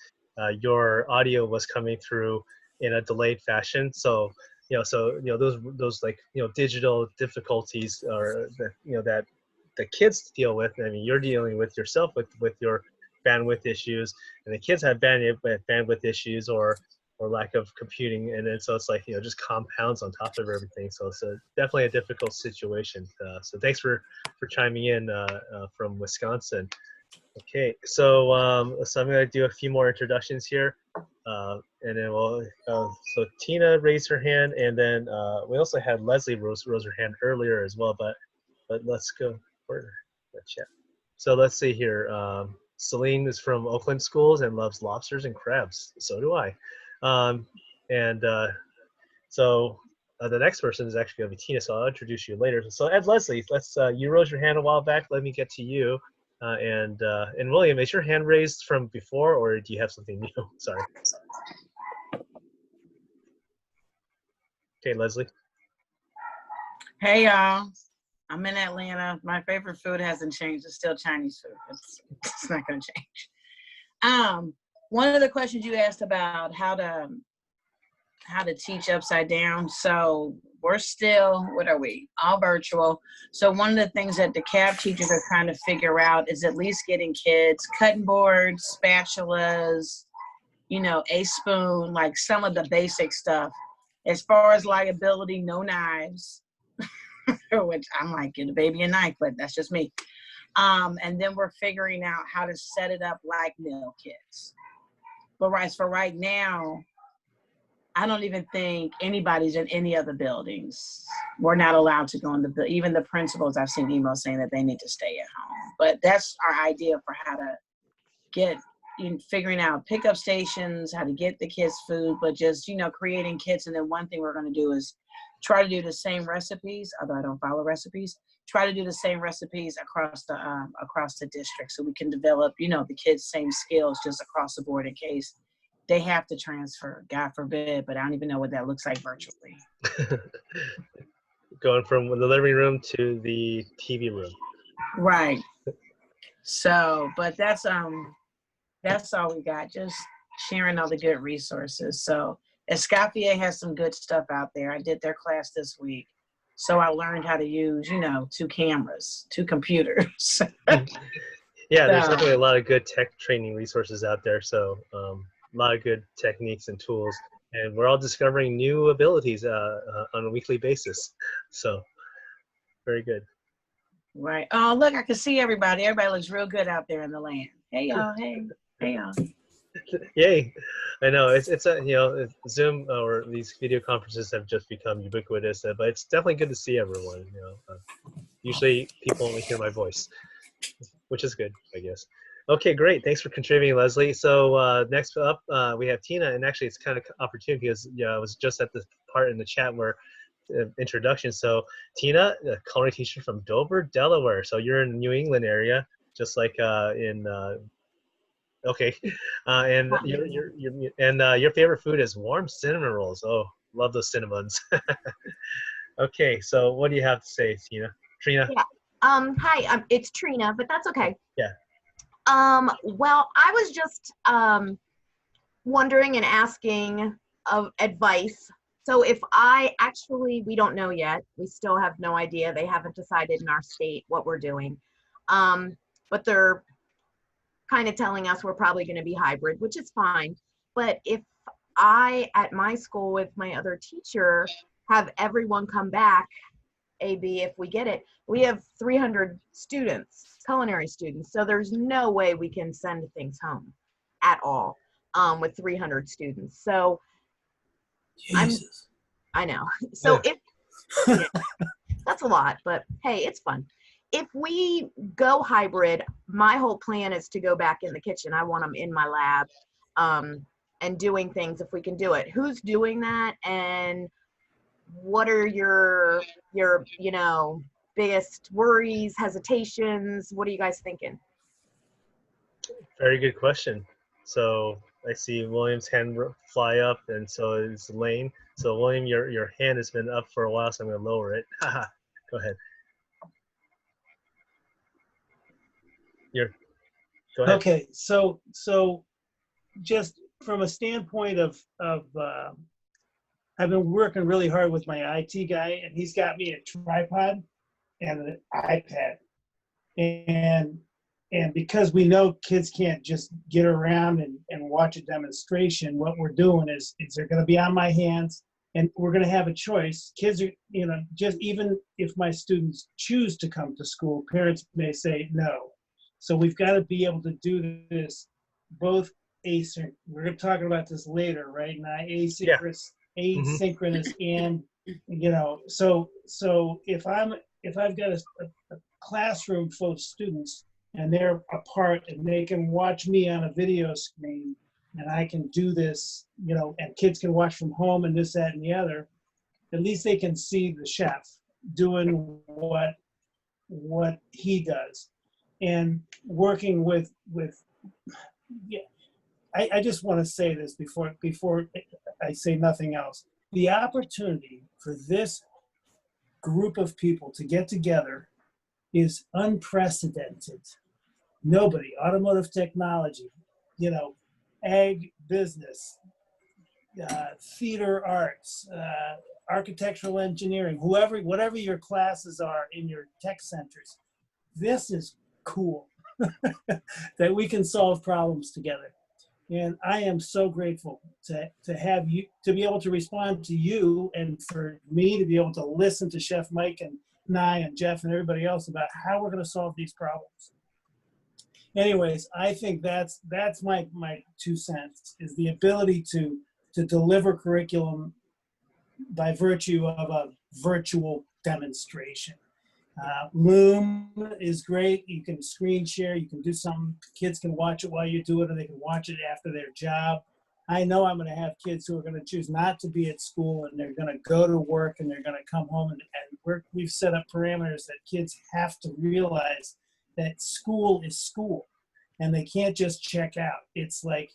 [SPEAKER 1] your audio was coming through in a delayed fashion. So, those like digital difficulties or that the kids deal with. I mean, you're dealing with yourself with your bandwidth issues, and the kids have bandwidth issues or lack of computing, and then so it's like just compounds on top of everything. So it's definitely a difficult situation. So thanks for chiming in from Wisconsin. Okay, so I'm gonna do a few more introductions here, and then we'll. So Tina raised her hand, and then we also had Leslie rose her hand earlier as well. But let's go for the chat. So let's see here. Celine is from Oakland Schools and loves lobsters and crabs. So do I. So the next person is actually going to be Tina, so I'll introduce you later. So Ed Leslie, you rose your hand a while back. Let me get to you. And William, is your hand raised from before, or do you have something new? Sorry. Okay, Leslie.
[SPEAKER 11] Hey, y'all. I'm in Atlanta. My favorite food hasn't changed. It's still Chinese food. It's not going to change. One of the questions you asked about how to teach upside down. So we're still, what are we? All virtual. So one of the things that the CAB teachers are trying to figure out is at least getting kids cutting boards, spatulas, a spoon, like some of the basic stuff. As far as liability, no knives, which I'm like, get a baby a knife, but that's just me. And then we're figuring out how to set it up like meal kits. But for right now, I don't even think anybody's in any other buildings. We're not allowed to go in the building. Even the principals, I've seen emails saying that they need to stay at home. But that's our idea for how to get figuring out pickup stations, how to get the kids food, but just, creating kits. And then one thing we're going to do is try to do the same recipes, although I don't follow recipes, try to do the same recipes across the district so we can develop, the kids' same skills just across the board in case they have to transfer, God forbid, but I don't even know what that looks like virtually.
[SPEAKER 1] Going from the living room to the TV room.
[SPEAKER 11] Right. So, but that's all we got, just sharing all the good resources. So Escoffier has some good stuff out there. I did their class this week. So I learned how to use, you know, 2 cameras, 2 computers.
[SPEAKER 1] Yeah, there's
[SPEAKER 11] So,
[SPEAKER 1] definitely a lot of good tech training resources out there. So a lot of good techniques and tools, and we're all discovering new abilities on a weekly basis. So very good.
[SPEAKER 11] right. Oh, look, I can see everybody. Everybody looks real good out there in the land. Hey, y'all. Hey, hey, y'all.
[SPEAKER 1] Yay! I know it's a Zoom or these video conferences have just become ubiquitous, but it's definitely good to see everyone. Usually people only hear my voice, which is good, I guess. Okay, great. Thanks for contributing, Leslie. So next up, we have Tina, and actually it's kind of opportune because I was just at the part in the chat where introduction. So Tina, a culinary teacher from Dover, Delaware. So you're in the New England area, just like in okay, and your favorite food is warm cinnamon rolls. Oh, love those cinnamons. Okay, so what do you have to say, Tina? Trina?
[SPEAKER 12] Yeah. Hi, it's Trina, but that's okay.
[SPEAKER 1] Yeah.
[SPEAKER 12] Well, I was just wondering and asking of advice. So if we don't know yet. We still have no idea. They haven't decided in our state what we're doing. But they're kind of telling us we're probably going to be hybrid, which is fine. But if at my school with my other teacher, have everyone come back, AB, if we get it, we have 300 students, culinary students. So there's no way we can send things home at all with 300 students. So
[SPEAKER 5] Jesus.
[SPEAKER 12] I know. So yeah, that's a lot, but hey, it's fun. If we go hybrid, my whole plan is to go back in the kitchen. I want them in my lab and doing things if we can do it. Who's doing that? And what are your biggest worries, hesitations? What are you guys thinking?
[SPEAKER 1] Very good question. So I see William's hand fly up, and so is Lane. So William, your hand has been up for a while, so I'm going to lower it. Go ahead. Go ahead.
[SPEAKER 5] Okay, so just from a standpoint of I've been working really hard with my IT guy, and he's got me a tripod and an iPad, and because we know kids can't just get around and watch a demonstration, what we're doing is they're going to be on my hands, and we're going to have a choice. Kids are, just even if my students choose to come to school, parents may say no. So we've got to be able to do this both asynchronous. We're going to talk about this later, right? Now, asynchronous, asynchronous, and so if I've got a classroom full of students and they're apart and they can watch me on a video screen and I can do this, and kids can watch from home and this, that, and the other, at least they can see the chef doing what he does. And working with I just want to say this before I say nothing else. The opportunity for this group of people to get together is unprecedented. Nobody, automotive technology, ag business, theater arts, architectural engineering, whatever your classes are in your tech centers. This is cool that we can solve problems together. And I am so grateful to have you, to be able to respond to you, and for me to be able to listen to Chef Mike and Nye and Jeff and everybody else about how we're going to solve these problems. Anyways, I think that's my 2 cents, is the ability to deliver curriculum by virtue of a virtual demonstration. Loom is great. You can screen share. You can do something. Kids can watch it while you do it, or they can watch it after their job. I know I'm going to have kids who are going to choose not to be at school, and they're going to go to work, and they're going to come home. And we've set up parameters that kids have to realize that school is school, and they can't just check out. It's like,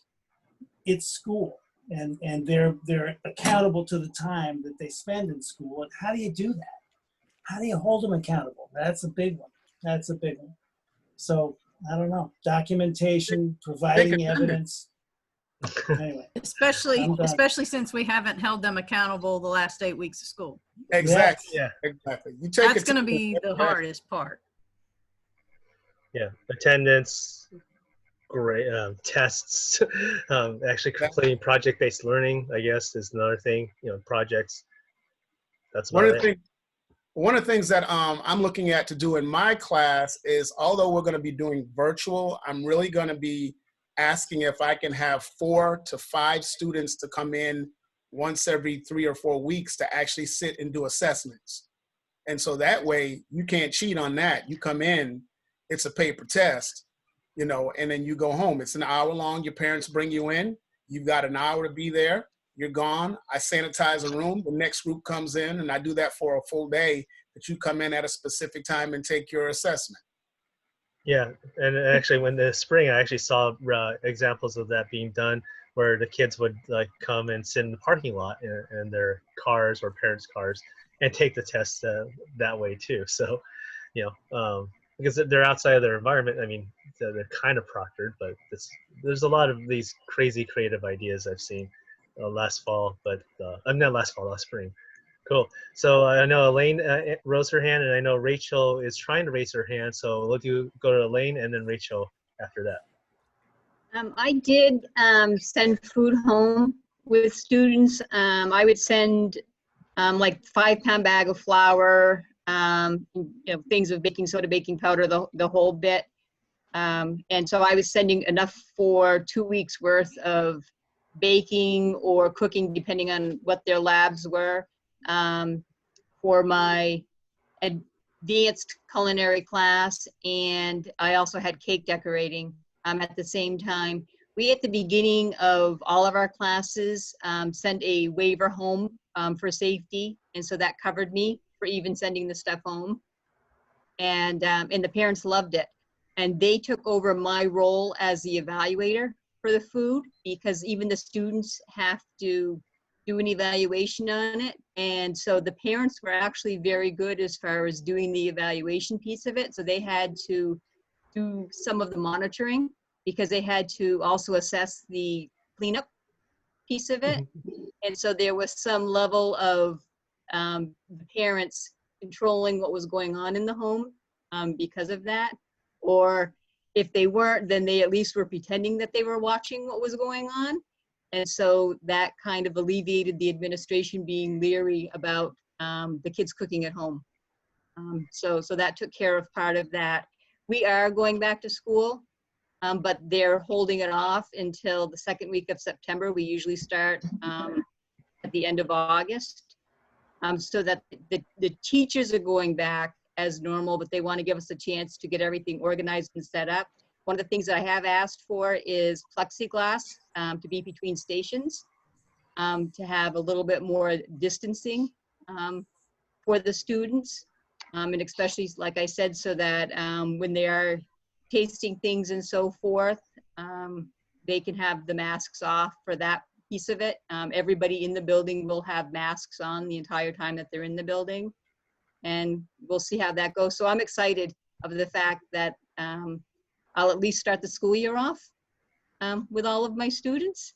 [SPEAKER 5] it's school, and they're accountable to the time that they spend in school. And how do you do that? How do you hold them accountable? That's a big one. That's a big one. So I don't know. Documentation, providing evidence. Anyway,
[SPEAKER 13] Especially,
[SPEAKER 5] I'm done.
[SPEAKER 13] especially since we haven't held them accountable the last 8 weeks of school.
[SPEAKER 8] Exactly.
[SPEAKER 1] Yeah.
[SPEAKER 8] Exactly. You take
[SPEAKER 13] That's
[SPEAKER 8] it
[SPEAKER 13] going to be the hardest part.
[SPEAKER 1] Yeah. Attendance, great tests, actually completing project-based learning, I guess, is another thing. Projects. That's about it.
[SPEAKER 8] One of the things that I'm looking at to do in my class is, although we're going to be doing virtual, I'm really going to be asking if I can have 4 to 5 students to come in once every 3 or 4 weeks to actually sit and do assessments. And so that way you can't cheat on that. You come in, it's a paper test, and then you go home. It's an hour long. Your parents bring you in. You've got an hour to be there. You're gone. I sanitize a room. The next group comes in, and I do that for a full day, that you come in at a specific time and take your assessment.
[SPEAKER 1] Yeah, and actually, when the spring, I actually saw examples of that being done, where the kids would come and sit in the parking lot in their cars or parents' cars and take the test that way too. So, because they're outside of their environment. I mean, they're kind of proctored, but there's a lot of these crazy creative ideas I've seen last fall, but not last fall, last spring. Cool. So I know Elaine rose her hand, and I know Rachel is trying to raise her hand. So we'll go to Elaine and then Rachel after that.
[SPEAKER 14] I did send food home with students. I would send like 5-pound bag of flour, things of baking soda, baking powder, the whole bit. And so I was sending enough for 2 weeks worth of baking or cooking, depending on what their labs were, for my advanced culinary class. And I also had cake decorating at the same time. We, at the beginning of all of our classes, sent a waiver home for safety. And so that covered me for even sending the stuff home. And the parents loved it. And they took over my role as the evaluator for the food, because even the students have to do an evaluation on it. And so the parents were actually very good as far as doing the evaluation piece of it. So they had to do some of the monitoring, because they had to also assess the cleanup piece of it. And so there was some level of the parents controlling what was going on in the home because of that. Or if they weren't, then they at least were pretending that they were watching what was going on. And so that kind of alleviated the administration being leery about the kids cooking at home. So that took care of part of that. We are going back to school, but they're holding it off until the second week of September. We usually start at the end of August, so that the teachers are going back as normal, but they want to give us a chance to get everything organized and set up. One of the things that I have asked for is plexiglass to be between stations, to have a little bit more distancing for the students. And especially, like I said, so that when they are tasting things and so forth, they can have the masks off for that piece of it. Everybody in the building will have masks on the entire time that they're in the building. And we'll see how that goes. So I'm excited of the fact that I'll at least start the school year off with all of my students.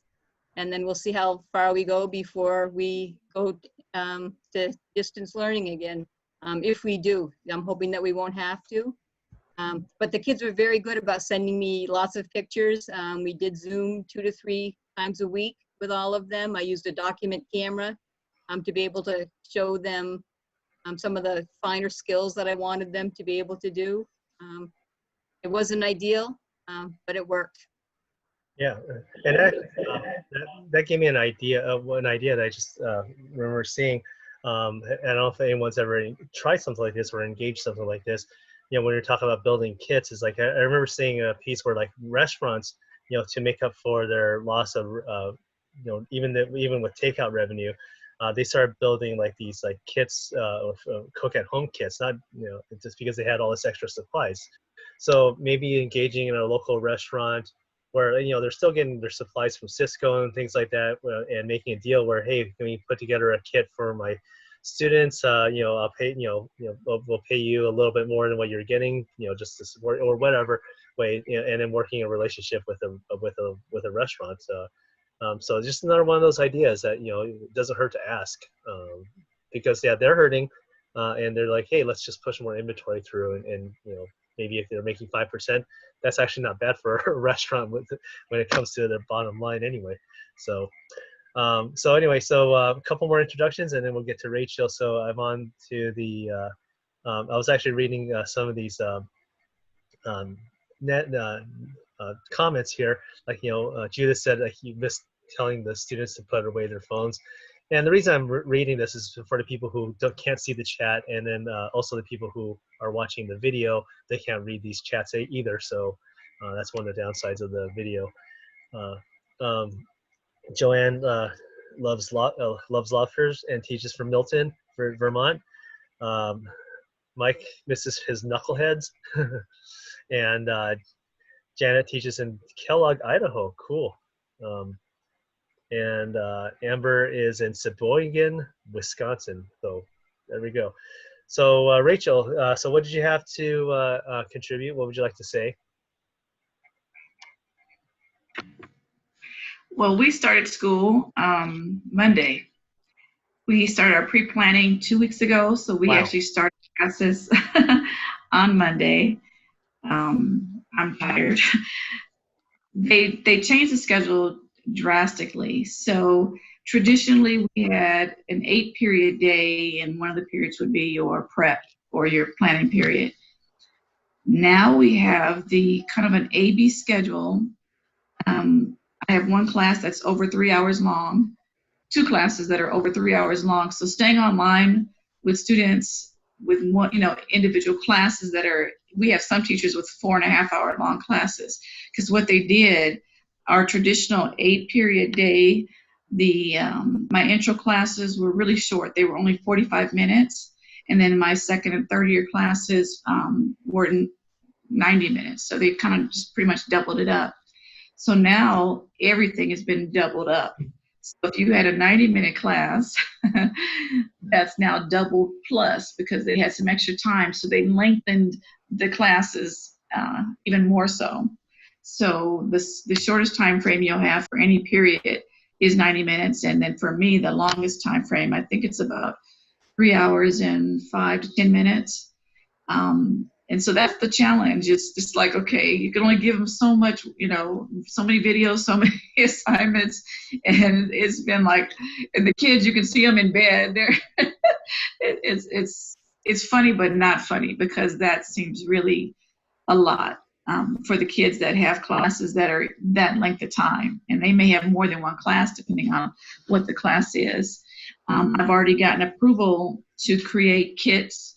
[SPEAKER 14] And then we'll see how far we go before we go to distance learning again. If we do, I'm hoping that we won't have to. But the kids were very good about sending me lots of pictures. We did Zoom 2 to 3 times a week with all of them. I used a document camera to be able to show them some of the finer skills that I wanted them to be able to do. It wasn't ideal, but it worked.
[SPEAKER 1] Yeah, and that gave me an idea that I just remember seeing. And I don't know if anyone's ever tried something like this or engaged something like this. When you're talking about building kits, it's like I remember seeing a piece where like restaurants, to make up for their loss of, even with takeout revenue, they started building like these like kits, cook at home kits, not just because they had all this extra supplies. So maybe engaging in a local restaurant where they're still getting their supplies from Cisco and things like that, and making a deal where, hey, can we put together a kit for my students? I'll pay we'll pay you a little bit more than what you're getting, just to support or whatever way, and then working a relationship with a restaurant. So it's just another one of those ideas that, you know, it doesn't hurt to ask, because yeah, they're hurting, and they're like, hey, let's just push more inventory through, and you know, maybe if they're making 5%, that's actually not bad for a restaurant when it comes to their bottom line anyway. So anyway, a couple more introductions, and then we'll get to Rachel. So I'm on to the. I was actually reading some of these comments here. Like, you know, Judith said that he missed telling the students to put away their phones. And the reason I'm reading this is for the people who can't see the chat, and then also the people who are watching the video, they can't read these chats either. So that's one of the downsides of the video. Joanne loves lobsters and teaches from Milton, Vermont. Mike misses his knuckleheads. And Janet teaches in Kellogg, Idaho. Cool. And Amber is in Sheboygan, Wisconsin. So there we go. So Rachel, so what did you have to contribute? What would you like to say?
[SPEAKER 15] Well, we started school Monday. We started our pre-planning 2 weeks ago, so we actually started classes on Monday. I'm tired. They changed the schedule drastically. So traditionally we had an 8-period day, and one of the periods would be your prep or your planning period. Now we have the kind of an A-B schedule. I have one class that's over 3 hours long, 2 classes that are over 3 hours long. So staying online with students with one, you know, individual classes that are, we have some teachers with 4.5 hour long classes, because what they did, our traditional 8-period day, my intro classes were really short. They were only 45 minutes. And then my second and third year classes were 90 minutes. So they kind of just pretty much doubled it up. So now everything has been doubled up. So if you had a 90-minute class, that's now double plus, because they had some extra time. So they lengthened the classes even more so. So the shortest time frame you'll have for any period is 90 minutes. And then for me, the longest time frame, I think it's about 3 hours and 5 to 10 minutes. And so that's the challenge. It's just like, okay, you can only give them so much, you know, so many videos, so many assignments. And it's been like, and the kids, you can see them in bed. They're it's funny, but not funny, because that seems really a lot for the kids that have classes that are that length of time. And they may have more than one class, depending on what the class is. I've already gotten approval to create kits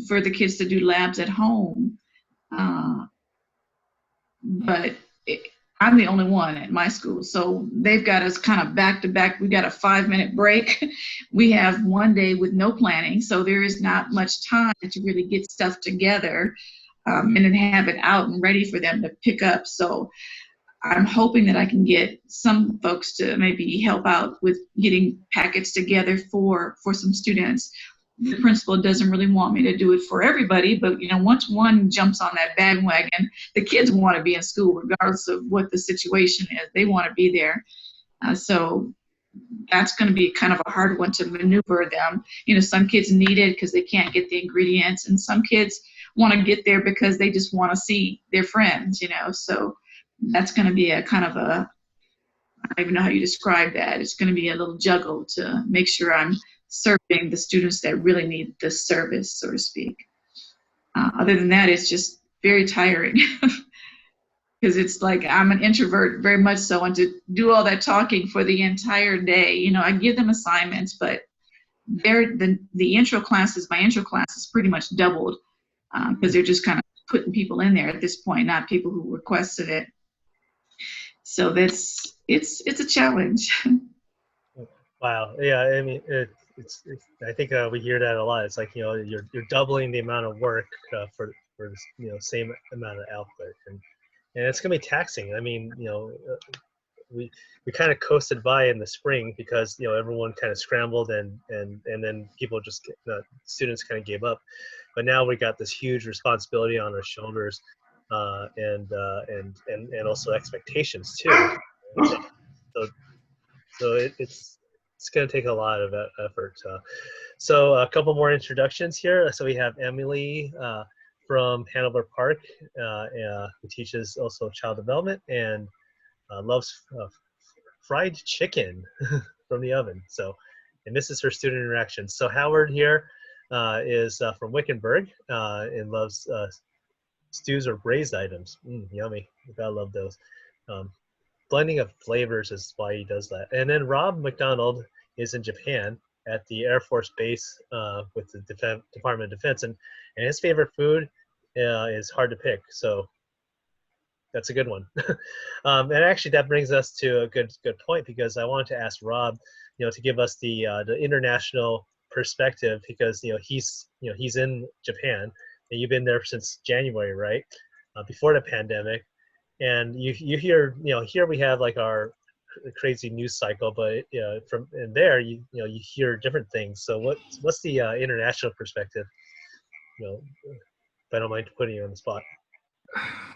[SPEAKER 15] for the kids to do labs at home. But I'm the only one at my school. So they've got us kind of back to back. We got a 5-minute break. We have one day with no planning. So there is not much time to really get stuff together and then have it out and ready for them to pick up. So I'm hoping that I can get some folks to maybe help out with getting packets together for some students. The principal doesn't really want me to do it for everybody, but you know, once one jumps on that bandwagon, the kids want to be in school regardless of what the situation is. They want to be there. So that's going to be kind of a hard one to maneuver them. You know, some kids need it because they can't get the ingredients, and some kids want to get there because they just want to see their friends, you know. So that's going to be a kind of a, I don't even know how you describe that. It's going to be a little juggle to make sure I'm serving the students that really need the service, so to speak. Other than that, it's just very tiring, because it's like I'm an introvert very much so, and to do all that talking for the entire day, you know, I give them assignments, but the intro classes, my intro class is pretty much doubled, because they're just kind of putting people in there at this point, not people who requested it. So it's a challenge.
[SPEAKER 1] Wow. Yeah. I mean, it's I think we hear that a lot. It's like, you know, you're doubling the amount of work for you know, same amount of output, and it's gonna be taxing. I mean, you know, we kind of coasted by in the spring because, you know, everyone kind of scrambled and then people just students kind of gave up. But now we got this huge responsibility on our shoulders, and also expectations too. So So it's going to take a lot of effort. So a couple more introductions here. So we have Emily from Hanover Park, who teaches also child development and loves fried chicken from the oven. So, and this is her student interaction. So Howard here is from Wickenburg and loves stews or braised items. Yummy. You gotta love those. Blending of flavors is why he does that. And then Rob McDonald is in Japan at the Air Force Base with the Department of Defense, and his favorite food is hard to pick. So that's a good one. And actually, that brings us to a good point, because I wanted to ask Rob, to give us the international perspective, because he's in Japan, and you've been there since January, right? Before the pandemic. And you hear, here we have like our crazy news cycle, but from in there, you hear different things. So what's the international perspective? If I don't mind putting you on the spot.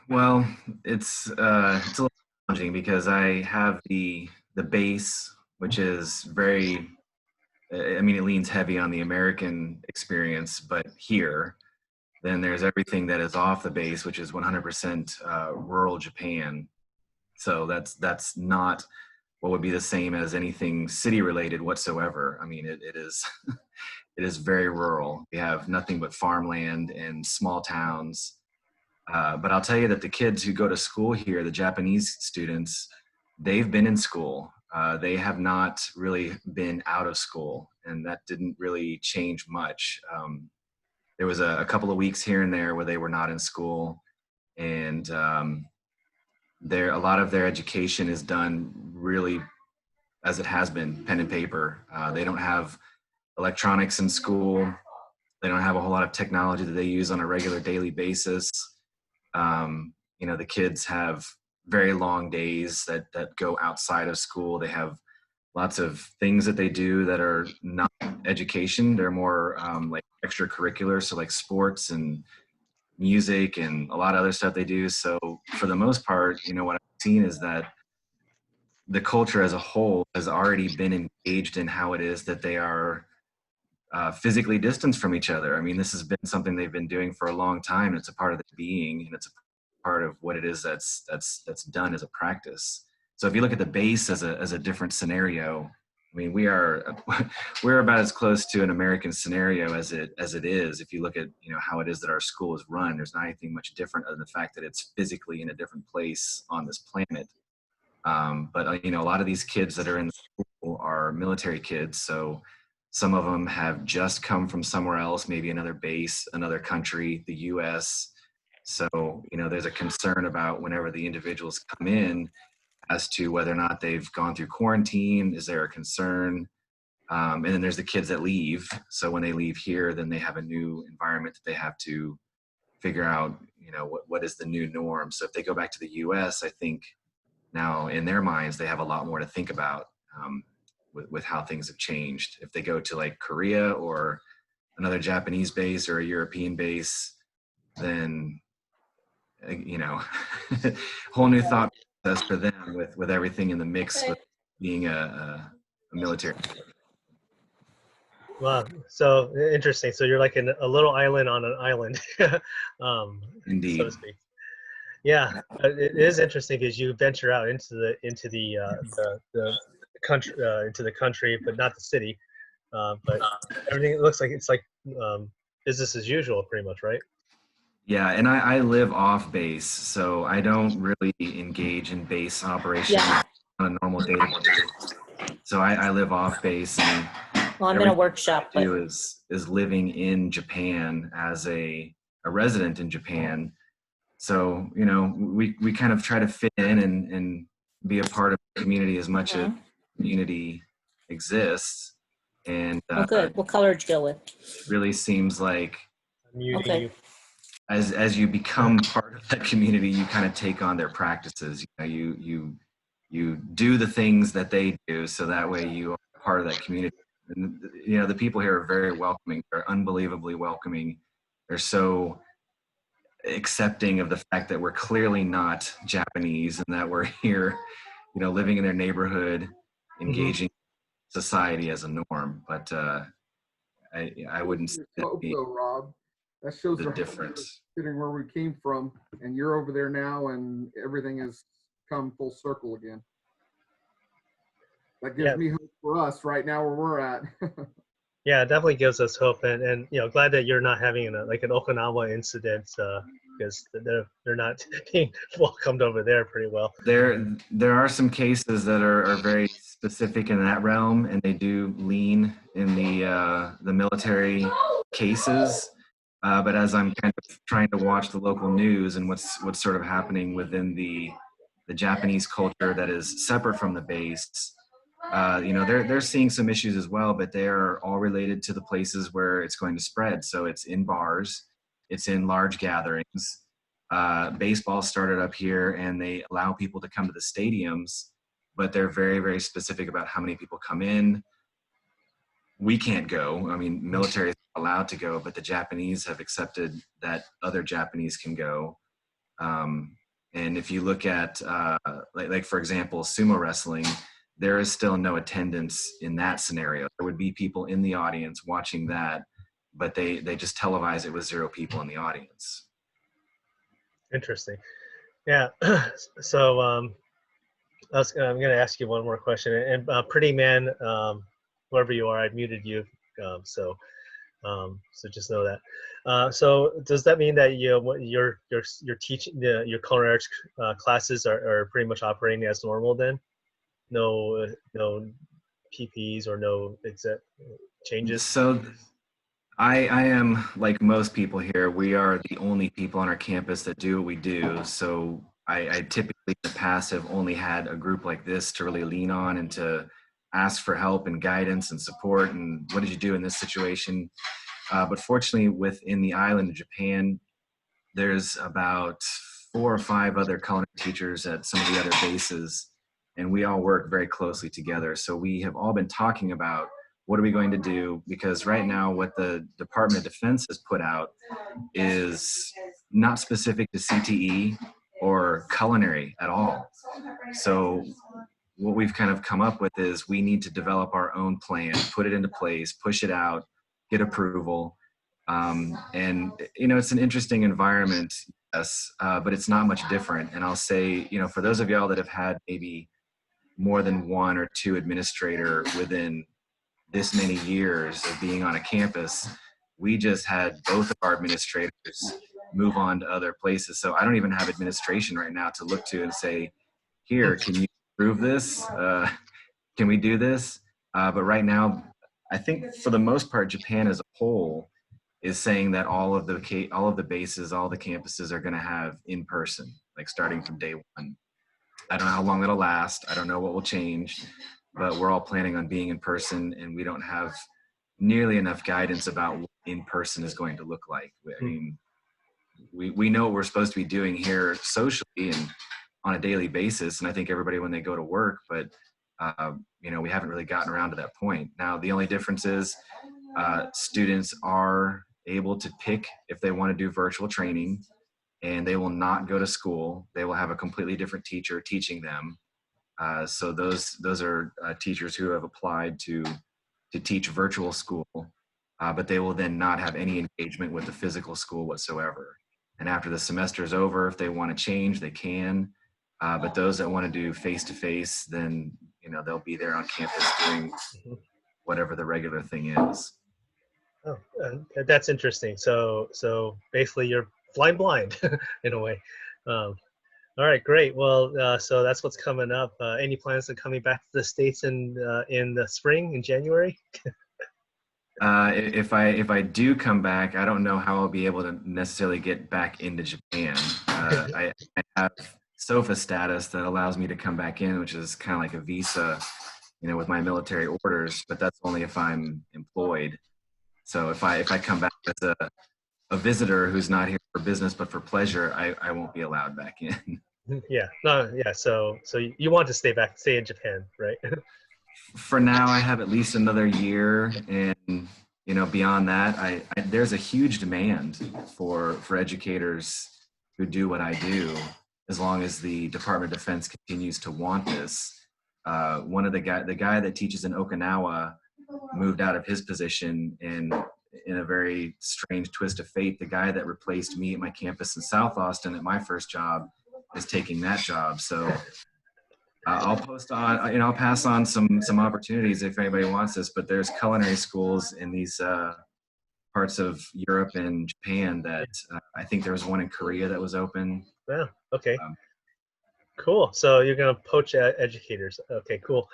[SPEAKER 16] Well, it's a little challenging because I have the base, which is very, it leans heavy on the American experience, but here. Then there's everything that is off the base, which is 100% rural Japan. So that's not what would be the same as anything city related whatsoever. It is it is very rural. We have nothing but farmland and small towns. But I'll tell you that the kids who go to school here, the Japanese students, they've been in school. They have not really been out of school, and that didn't really change much. There was a couple of weeks here and there where they were not in school, and a lot of their education is done really as it has been, pen and paper. They don't have electronics in school. They don't have a whole lot of technology that they use on a regular daily basis. The kids have very long days that go outside of school. They have lots of things that they do that are not education. They're more like extracurricular, so like sports and music and a lot of other stuff they do. So for the most part, what I've seen is that the culture as a whole has already been engaged in how it is that they are physically distanced from each other. This has been something they've been doing for a long time. It's a part of their being, and it's a part of what it is that's done as a practice. So if you look at the base as a different scenario, we're about as close to an American scenario as it is. If you look at how it is that our school is run, there's not anything much different other than the fact that it's physically in a different place on this planet. But a lot of these kids that are in the school are military kids, so some of them have just come from somewhere else, maybe another base, another country, the U.S. So there's a concern about whenever the individuals come in as to whether or not they've gone through quarantine. Is there a concern? And then there's the kids that leave. So when they leave here, then they have a new environment that they have to figure out, what is the new norm. So if they go back to the US, I think now in their minds, they have a lot more to think about with how things have changed. If they go to like Korea or another Japanese base or a European base, then, whole new thought process for them with everything in the mix with being a military.
[SPEAKER 1] Wow, so interesting. So you're like a little island on an island,
[SPEAKER 16] Indeed.
[SPEAKER 1] so to speak. Yeah, it is interesting because you venture out into the country, into the country, but not the city. But everything looks like it's like business as usual, pretty much, right?
[SPEAKER 16] Yeah, and I live off base, so I don't really engage in base operations on a normal day. So I live off base, and
[SPEAKER 17] well, I'm in a workshop.
[SPEAKER 16] What I do is living in Japan as a resident in Japan. So we kind of try to fit in and be a part of the community as much as community exists. And
[SPEAKER 17] oh, good. What color did you go with?
[SPEAKER 16] It really seems like
[SPEAKER 17] okay.
[SPEAKER 16] As you become part of that community, you kind of take on their practices. You do the things that they do, so that way you are part of that community. And the people here are very welcoming. They're unbelievably welcoming. They're so accepting of the fact that we're clearly not Japanese and that we're here, living in their neighborhood. engaging society as a norm. But I wouldn't say that
[SPEAKER 2] Hope
[SPEAKER 16] be
[SPEAKER 2] though, Rob. That shows
[SPEAKER 16] the
[SPEAKER 2] the
[SPEAKER 16] difference.
[SPEAKER 2] considering where we came from, and you're over there now, and everything has come full circle again. That gives me hope for us right now where we're at.
[SPEAKER 1] Yeah, it definitely gives us hope, and glad that you're not having an Okinawa incident, because they're not being welcomed over there pretty well.
[SPEAKER 16] There are some cases that are very specific in that realm, and they do lean in the military cases. But as I'm kind of trying to watch the local news and what's sort of happening within the Japanese culture that is separate from the base, they're seeing some issues as well, but they are all related to the places where it's going to spread. So it's in bars, it's in large gatherings. Baseball started up here, and they allow people to come to the stadiums, but they're very, very specific about how many people come in. We can't go. I mean, military is allowed to go, but the Japanese have accepted that other Japanese can go. And if you look at, like for example, sumo wrestling, there is still no attendance in that scenario. There would be people in the audience watching that, but they just televise it with 0 people in the audience.
[SPEAKER 1] Interesting. Yeah. So I'm going to ask you one more question. And Pretty Man, whoever you are, I muted you. So just know that. So does that mean that your teaching your culinary arts classes are pretty much operating as normal then? No PPs or no changes? So
[SPEAKER 16] I am, like most people here, we are the only people on our campus that do what we do. So I typically in the past have only had a group like this to really lean on and to ask for help and guidance and support and what did you do in this situation. But fortunately within the island of Japan, there's about 4 or 5 other culinary teachers at some of the other bases, and we all work very closely together. So we have all been talking about what are we going to do, because right now what the Department of Defense has put out is not specific to CTE or culinary at all. So what we've kind of come up with is we need to develop our own plan, put it into place, push it out, get approval. And it's an interesting environment, yes, but it's not much different. And I'll say, for those of y'all that have had maybe more than 1 or 2 administrator within this many years of being on a campus, we just had both of our administrators move on to other places. So I don't even have administration right now to look to and say, here, can you approve this? Can we do this? But right now, I think for the most part, Japan as a whole is saying that all of the bases, all the campuses are going to have in person, like starting from day 1. I don't know how long that'll last. I don't know what will change, but we're all planning on being in person, and we don't have nearly enough guidance about what in person is going to look like. I mean, we know what we're supposed to be doing here socially and on a daily basis, and I think everybody when they go to work, but we haven't really gotten around to that point. Now, the only difference is students are able to pick if they want to do virtual training, and they will not go to school. They will have a completely different teacher teaching them. So those are teachers who have applied to teach virtual school, but they will then not have any engagement with the physical school whatsoever. And after the semester is over, if they want to change, they can. But those that want to do face-to-face, then they'll be there on campus doing whatever the regular thing is.
[SPEAKER 1] Oh, that's interesting. So basically, you're flying blind in a way. All right, great. Well, so that's what's coming up. Any plans of coming back to the States in the spring, in January?
[SPEAKER 16] If I do come back, I don't know how I'll be able to necessarily get back into Japan. I have SOFA status that allows me to come back in, which is kind of like a visa, with my military orders, but that's only if I'm employed. So if I come back as a visitor who's not here for business but for pleasure, I won't be allowed back in.
[SPEAKER 1] Yeah. No. Yeah. So you want to stay in Japan, right?
[SPEAKER 16] For now, I have at least another year, and beyond that, there's a huge demand for educators who do what I do, as long as the Department of Defense continues to want this. one of the guy that teaches in Okinawa moved out of his position, and in a very strange twist of fate, the guy that replaced me at my campus in South Austin at my first job is taking that job. So I'll post on, I'll pass on some opportunities if anybody wants this, but there's culinary schools in these parts of Europe and Japan that I think there was one in Korea that was open.
[SPEAKER 1] Yeah. Okay. Cool. So you're gonna poach educators. Okay. Cool.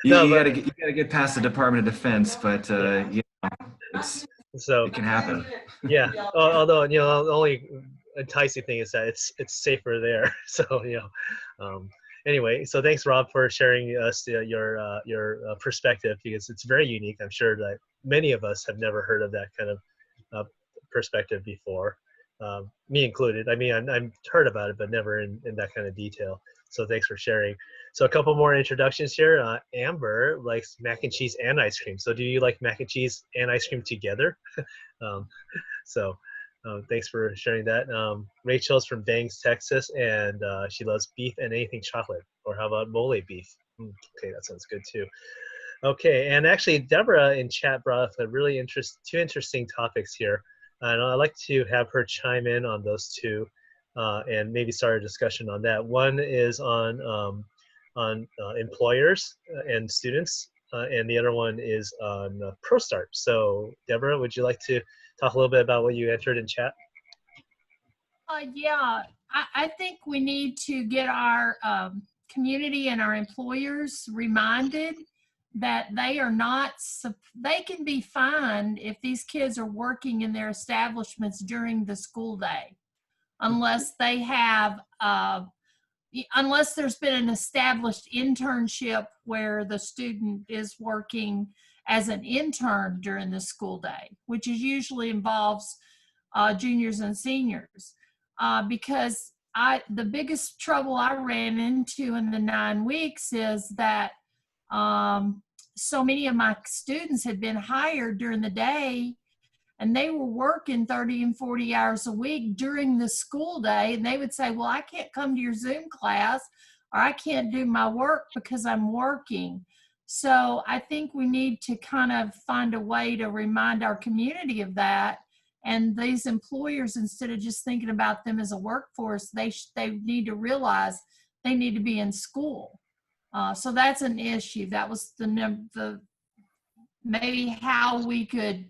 [SPEAKER 16] You gotta get past the Department of Defense, but you know, it can happen.
[SPEAKER 1] Yeah. Although the only enticing thing is that it's safer there. So anyway, so thanks, Rob, for sharing us your perspective, because it's very unique. I'm sure that many of us have never heard of that kind of perspective before, me included. I mean, I've heard about it, but never in that kind of detail. So thanks for sharing. So a couple more introductions here. Amber likes mac and cheese and ice cream. So do you like mac and cheese and ice cream together? Thanks for sharing that. Rachel's from Bangs, Texas, and she loves beef and anything chocolate. Or how about mole beef? Okay, that sounds good too. Okay, and actually Deborah in chat brought up a really two interesting topics here. And I'd like to have her chime in on those two and maybe start a discussion on that. One is on employers and students, and the other one is on ProStart. So Deborah, would you like to talk a little bit about what you entered in chat?
[SPEAKER 6] Yeah, I think we need to get our community and our employers reminded that they are not, they can be fined if these kids are working in their establishments during the school day, unless they have, unless there's been an established internship where the student is working as an intern during the school day, which usually involves juniors and seniors. Because the biggest trouble I ran into in the 9 weeks is that so many of my students had been hired during the day, and they were working 30 and 40 hours a week during the school day, and they would say, well, I can't come to your Zoom class, or I can't do my work because I'm working. So I think we need to kind of find a way to remind our community of that. And these employers, instead of just thinking about them as a workforce, they need to realize they need to be in school. So that's an issue. That was the maybe how we could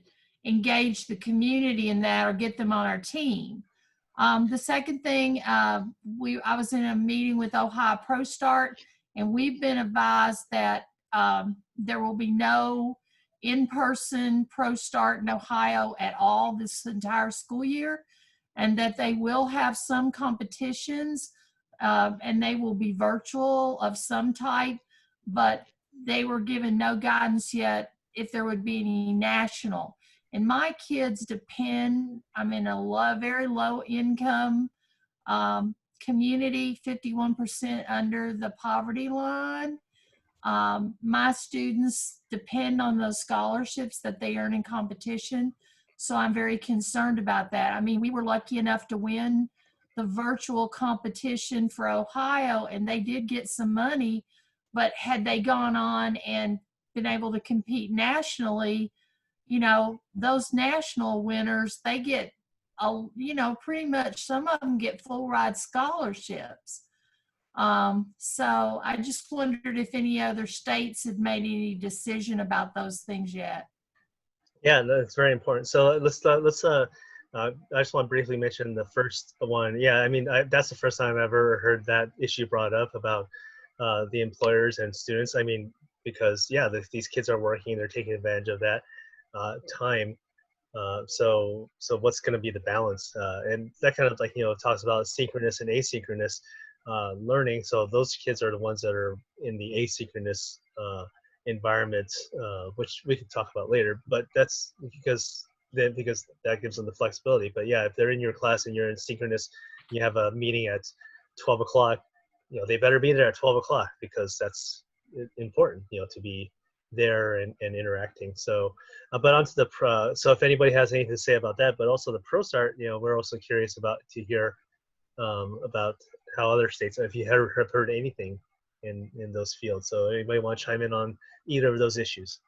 [SPEAKER 6] engage the community in that or get them on our team. The second thing, I was in a meeting with Ohio ProStart, and we've been advised that there will be no in-person ProStart in Ohio at all this entire school year, and that they will have some competitions, and they will be virtual of some type, but they were given no guidance yet if there would be any national. And my kids depend, I'm in a very low income community, 51% under the poverty line. My students depend on those scholarships that they earn in competition. So I'm very concerned about that. I mean, we were lucky enough to win the virtual competition for Ohio, and they did get some money, but had they gone on and been able to compete nationally, those national winners, they get, pretty much some of them get full ride scholarships. So I just wondered if any other states had made any decision about those things yet.
[SPEAKER 1] Yeah, that's very important. So I just want to briefly mention the first one. Yeah, I mean, that's the first time I've ever heard that issue brought up about the employers and students. I mean, because these kids are working, they're taking advantage of that time. So what's going to be the balance? And that kind of talks about synchronous and asynchronous learning. So those kids are the ones that are in the asynchronous environment, which we could talk about later. But that's because that gives them the flexibility. But yeah, if they're in your class and you're in synchronous, you have a meeting at 12 o'clock, they better be there at 12 o'clock because that's important, to be there and interacting. So, but onto the so if anybody has anything to say about that, but also the ProStart, we're also curious to hear about how other states, if you have heard anything in those fields. So anybody want to chime in on either of those issues?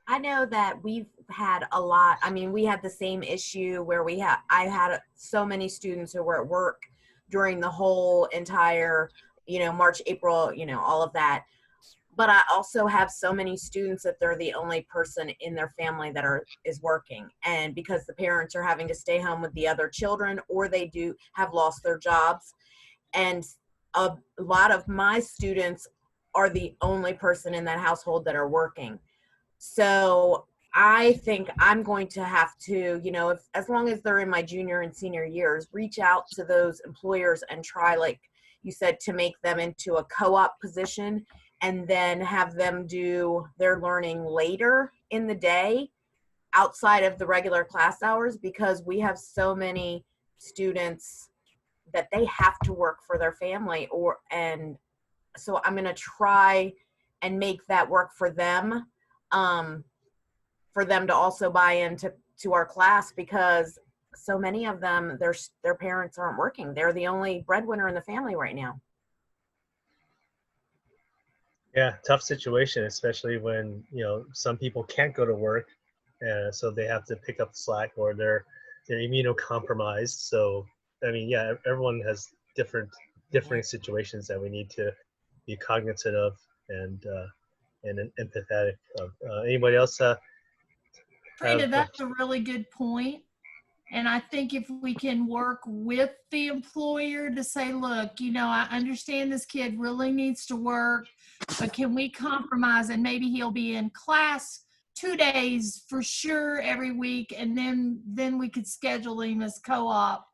[SPEAKER 12] I know that we've had a lot. I mean, we had the same issue where I had so many students who were at work during the whole entire, March, April, all of that. But I also have so many students that they're the only person in their family that is working. And because the parents are having to stay home with the other children, or they have lost their jobs. And a lot of my students are the only person in that household that are working. So I think I'm going to have to, as long as they're in my junior and senior years, reach out to those employers and try, like you said, to make them into a co-op position, and then have them do their learning later in the day outside of the regular class hours, because we have so many students that they have to work for their family, and so I'm going to try and make that work for them to also buy into our class, because so many of them, their parents aren't working. They're the only breadwinner in the family right now.
[SPEAKER 1] Yeah, tough situation, especially when some people can't go to work, so they have to pick up the slack, or they're immunocompromised. So I mean, yeah, everyone has differing situations that we need to be cognizant of and empathetic of. Anybody else?
[SPEAKER 6] Trina, that's a really good point. And I think if we can work with the employer to say, look, I understand this kid really needs to work, but can we compromise, and maybe he'll be in class 2 days for sure every week, and then we could schedule him as co-op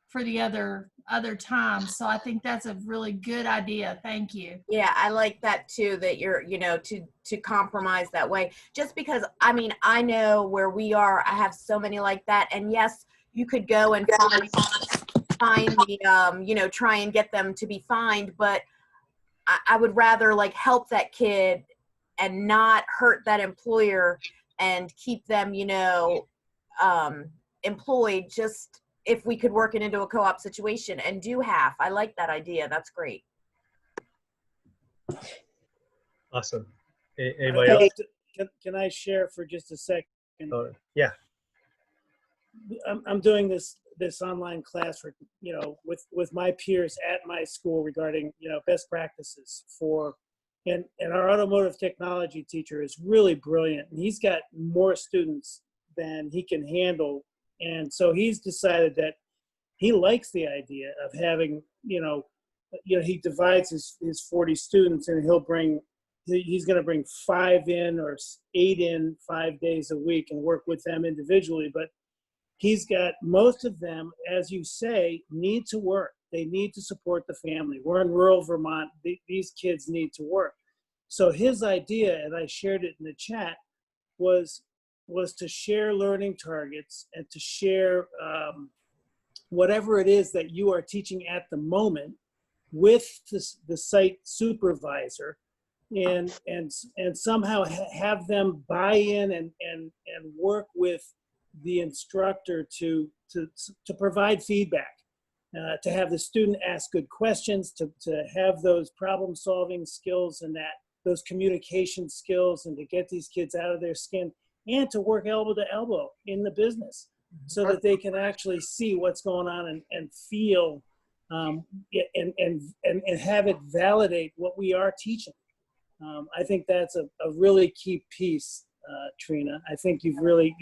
[SPEAKER 6] for the other times. So I think that's a really good idea. Thank you.
[SPEAKER 12] Yeah, I like that too, that you're, to compromise that way. Just because, I mean, I know where we are, I have so many like that. And yes, you could go and find the, try and get them to be fined, but I would rather help that kid and not hurt that employer and keep them, employed, just if we could work it into a co-op situation and do half. I like that idea. That's great.
[SPEAKER 1] Awesome. Anybody else?
[SPEAKER 5] Can I share for just a second?
[SPEAKER 1] Yeah.
[SPEAKER 5] I'm doing this online class for, with my peers at my school regarding, best practices and our automotive technology teacher is really brilliant, and he's got more students than he can handle. And so he's decided that he likes the idea of having, he divides his 40 students, and he's going to bring 5 in or 8 in 5 days a week and work with them individually. But he's got most of them, as you say, need to work. They need to support the family. We're in rural Vermont. These kids need to work. So his idea, and I shared it in the chat, was to share learning targets and to share whatever it is that you are teaching at the moment with the site supervisor, and somehow have them buy in and work with the instructor to provide feedback, to have the student ask good questions, to have those problem solving skills and those communication skills, and to get these kids out of their skin, and to work elbow to elbow in the business so that they can actually see what's going on and feel and have it validate what we are teaching. I think that's a really key piece, Trina. I think you've really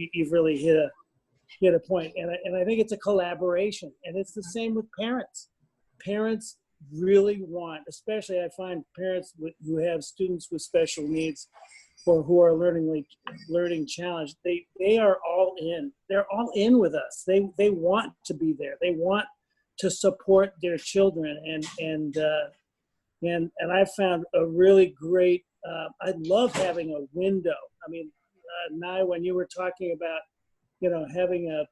[SPEAKER 5] hit a point, and I think it's a collaboration, and it's the same with parents. Parents really want, especially I find parents who have students with special needs or who are learning challenged, they are all in. They're all in with us. They want to be there. They want to support their children, and I found a really great. I love having a window. I mean, Nye, when you were talking about, having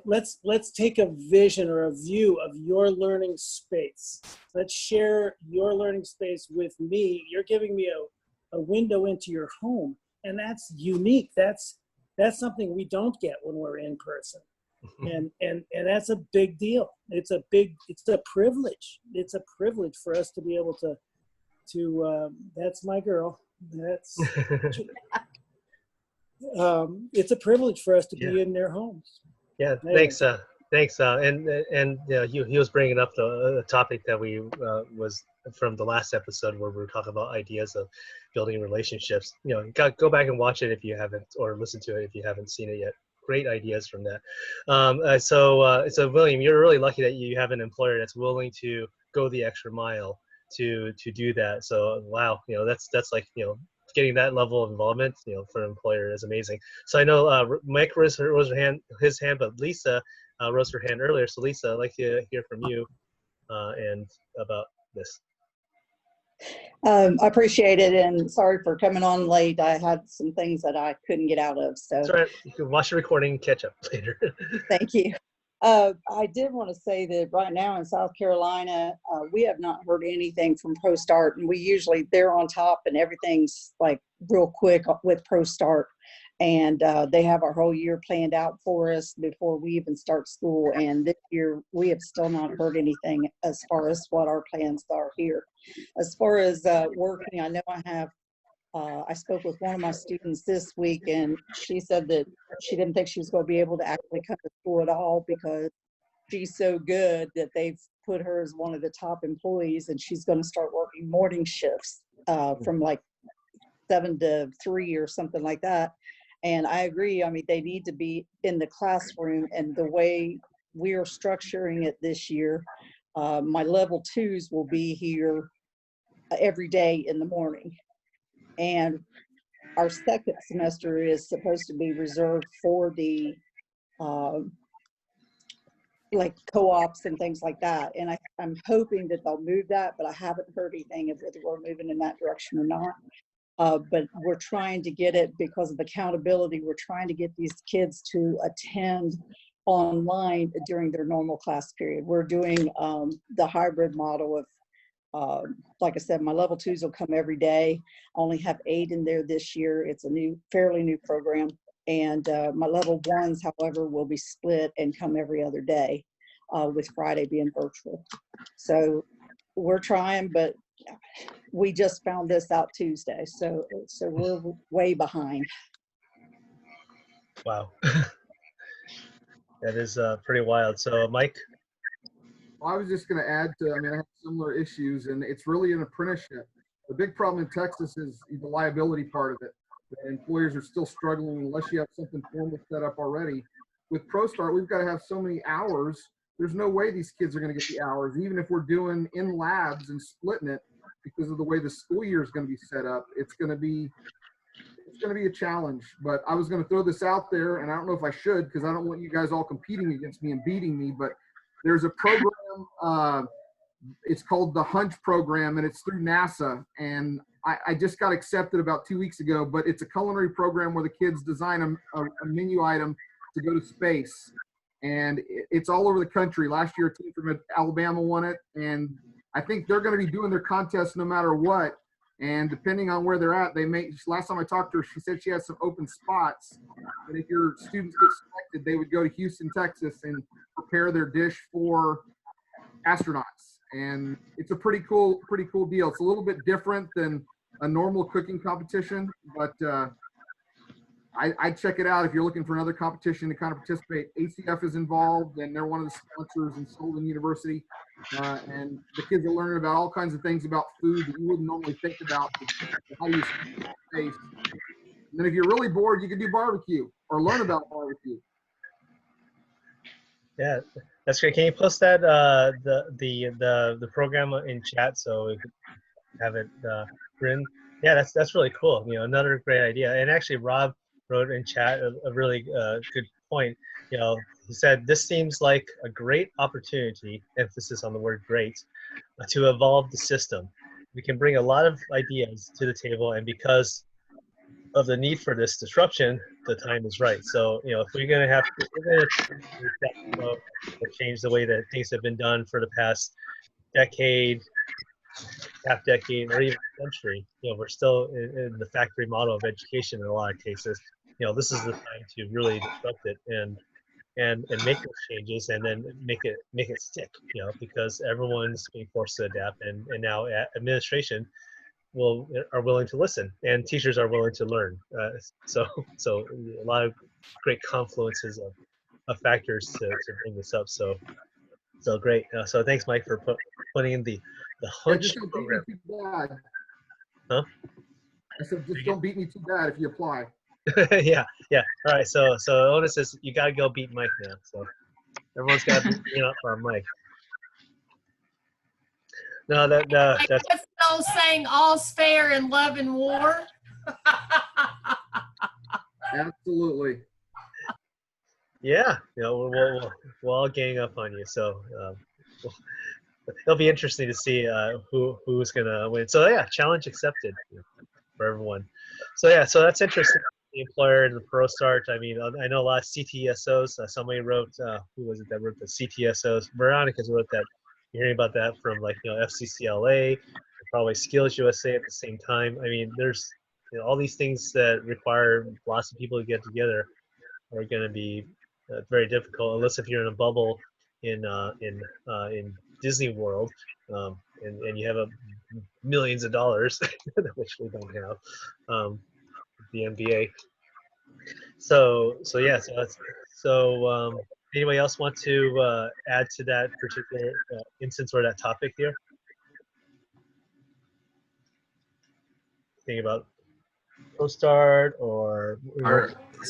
[SPEAKER 5] let's take a vision or a view of your learning space. Let's share your learning space with me. You're giving me a window into your home, and that's unique. That's That's something we don't get when we're in person. And that's a big deal. It's a privilege. It's a privilege for us to be able to that's my girl. That's it's a privilege for us to be in their homes.
[SPEAKER 1] Yeah,
[SPEAKER 5] Anyway.
[SPEAKER 1] thanks. And he was bringing up the topic that we was from the last episode where we were talking about ideas of building relationships. Go back and watch it if you haven't, or listen to it if you haven't seen it yet. Great ideas from that. So William, you're really lucky that you have an employer that's willing to go the extra mile to do that. So wow, that's like getting that level of involvement, for an employer is amazing. So I know Mike rose his hand, but Lisa rose her hand earlier. So Lisa, I'd like to hear from you and about this.
[SPEAKER 18] I appreciate it, and sorry for coming on late. I had some things that I couldn't get out of. So
[SPEAKER 1] it's all right. You can watch the recording and catch up later.
[SPEAKER 18] Thank you. I did want to say that right now in South Carolina, we have not heard anything from ProStart, and they're on top and everything's like real quick with ProStart, and they have our whole year planned out for us before we even start school. And this year we have still not heard anything as far as what our plans are here. As far as working, I know I spoke with one of my students this week, and she said that she didn't think she was going to be able to actually come to school at all because she's so good that they've put her as one of the top employees, and she's going to start working morning shifts from like 7 to 3 or something like that. And I agree. I mean, they need to be in the classroom, and the way we are structuring it this year, my level 2s will be here every day in the morning. And our second semester is supposed to be reserved for the like co-ops and things like that. And I'm hoping that they'll move that, but I haven't heard anything of whether we're moving in that direction or not. But we're trying to get it because of accountability. We're trying to get these kids to attend online during their normal class period. We're doing the hybrid model of like I said, my level 2s will come every day. I only have 8 in there this year. It's a fairly new program. And my level 1s, however, will be split and come every other day, with Friday being virtual. So we're trying, but we just found this out Tuesday. So we're way behind.
[SPEAKER 1] Wow. That is pretty wild. So Mike?
[SPEAKER 2] Well, I was just going to add I have similar issues, and it's really an apprenticeship. The big problem in Texas is the liability part of it. The employers are still struggling unless you have something formal set up already. With ProStart, we've got to have so many hours. There's no way these kids are going to get the hours, even if we're doing in labs and splitting it because of the way the school year is going to be set up. It's going to be a challenge. But I was going to throw this out there, and I don't know if I should because I don't want you guys all competing against me and beating me, but there's a program, it's called the Hunch program, and it's through NASA. And I just got accepted about 2 weeks ago, but it's a culinary program where the kids design a menu item to go to space. And it's all over the country. Last year, a team from Alabama won it. And I think they're going to be doing their contest no matter what. And depending on where they're at, last time I talked to her, she said she has some open spots. And if your students get selected, they would go to Houston, Texas and prepare their dish for astronauts. And it's a pretty cool deal. It's a little bit different than a normal cooking competition, but I'd check it out if you're looking for another competition to kind of participate. ACF is involved, and they're one of the sponsors in Sullivan University. And the kids are learning about all kinds of things about food that you wouldn't normally think about. How do you space? And then if you're really bored, you can do barbecue or learn about barbecue.
[SPEAKER 1] Yeah, that's great. Can you post that the program in chat so we can have it written? Yeah, that's really cool. Another great idea. And actually, Rob wrote in chat a really good point. He said this seems like a great opportunity, emphasis on the word "great," to evolve the system. We can bring a lot of ideas to the table, and because of the need for this disruption, the time is right. So, if we're going to have to change the way that things have been done for the past decade, half decade, or even century, we're still in the factory model of education in a lot of cases. this is the time to really disrupt it and make those changes and then make it stick, because everyone's being forced to adapt, and now administration are willing to listen, and teachers are willing to learn. So a lot of great confluences of factors to bring this up. So great. So thanks, Mike, for putting in the
[SPEAKER 2] Yeah,
[SPEAKER 1] hunch
[SPEAKER 2] just don't beat
[SPEAKER 1] program.
[SPEAKER 2] me too bad.
[SPEAKER 1] Huh?
[SPEAKER 2] I said, just don't beat me too bad if you apply.
[SPEAKER 1] Yeah. All right. So Otis says you gotta go beat Mike now. So everyone's got to be up for Mike. No, that's
[SPEAKER 6] What's the old saying? All's fair in love and war.
[SPEAKER 2] Absolutely.
[SPEAKER 1] yeah. We'll all gang up on you. So it'll be interesting to see who's gonna win. So yeah, challenge accepted for everyone. So yeah, so that's interesting. The employer and the pro start. I mean, I know a lot of CTSOs. Somebody wrote, who was it that wrote the CTSOs? Veronica's wrote that. You're hearing about that from FCCLA, probably Skills USA at the same time. I mean, there's all these things that require lots of people to get together are going to be very difficult, unless if you're in a bubble in Disney World, and you have millions of dollars, which we don't have, the NBA. So that's anybody else want to add to that particular instance or that topic here? Think about ProStart or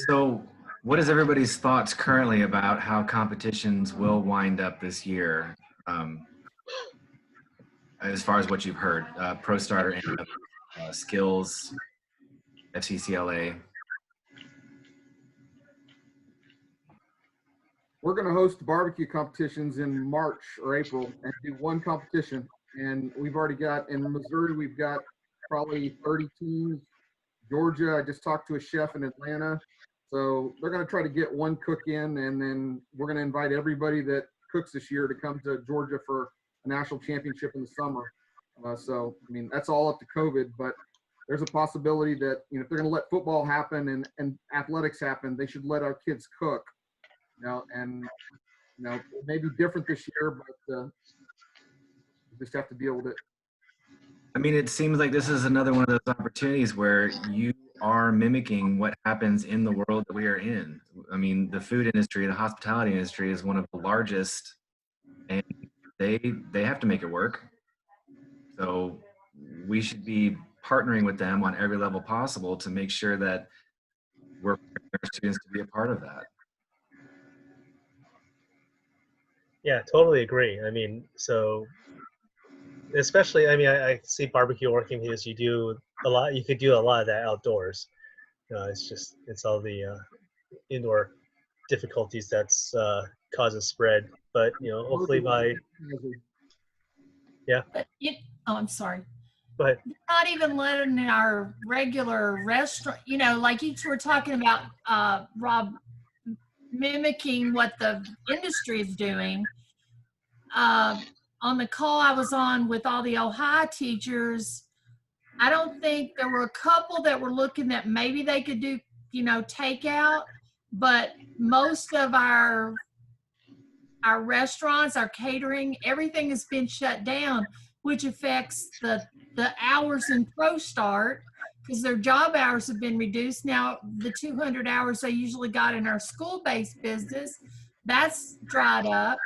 [SPEAKER 16] so what is everybody's thoughts currently about how competitions will wind up this year, as far as what you've heard? ProStart or Skills, FCCLA.
[SPEAKER 2] We're going to host barbecue competitions in March or April and do one competition. And we've already got, in Missouri, we've got probably 30 teams. Georgia, I just talked to a chef in Atlanta. So they're going to try to get one cook in, and then we're going to invite everybody that cooks this year to come to Georgia for a national championship in the summer. So, I mean, that's all up to COVID, but there's a possibility that, if they're going to let football happen and athletics happen, they should let our kids cook. And it may be different this year, but we just have to deal with it.
[SPEAKER 16] I mean, it seems like this is another one of those opportunities where you are mimicking what happens in the world that we are in. I mean, the food industry, the hospitality industry is one of the largest, and they have to make it work. So we should be partnering with them on every level possible to make sure that we're preparing our students to be a part of that.
[SPEAKER 1] Yeah, totally agree. I mean, so especially, I mean, I see barbecue working because you could do a lot of that outdoors. It's all the indoor difficulties that's causes spread. But hopefully
[SPEAKER 6] I'm sorry.
[SPEAKER 1] But
[SPEAKER 6] not even letting our regular restaurant, like you were talking about, Rob, mimicking what the industry is doing. On the call I was on with all the Ohio teachers, I don't think there were a couple that were looking that maybe they could do, takeout, but most of our restaurants, our catering, everything has been shut down, which affects the hours in ProStart because their job hours have been reduced. Now, the 200 hours they usually got in our school-based business, that's dried up.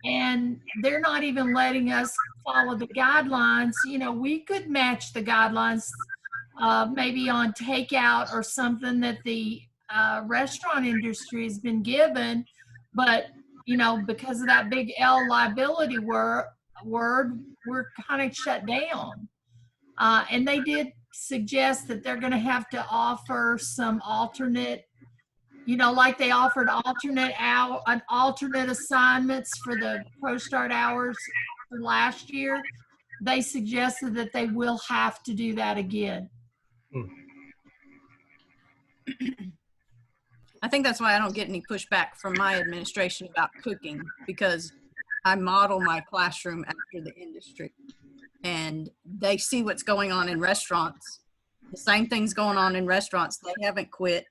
[SPEAKER 6] And they're not even letting us follow the guidelines. We could match the guidelines maybe on takeout or something that the restaurant industry has been given. But, because of that big L liability word, we're kind of shut down. And they did suggest that they're going to have to offer some alternate, like they offered alternate assignments for the ProStart hours for last year. They suggested that they will have to do that again.
[SPEAKER 13] I think that's why I don't get any pushback from my administration about cooking, because I model my classroom after the industry, and they see what's going on in restaurants. The same thing's going on in restaurants. They haven't quit.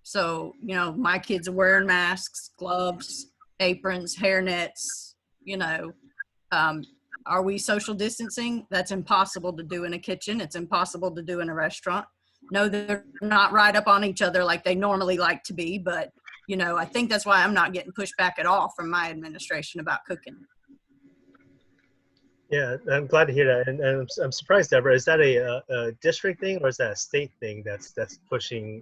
[SPEAKER 13] So, you know, my kids are wearing masks, gloves, aprons, hair nets, you know. Are we social distancing? That's impossible to do in a kitchen. It's impossible to do in a restaurant. No, they're not right up on each other like they normally like to be, but, you know, I think that's why I'm not getting pushback at all from my administration about cooking.
[SPEAKER 1] Yeah, I'm glad to hear that, and I'm surprised, Deborah. Is that a district thing, or is that a state thing that's pushing,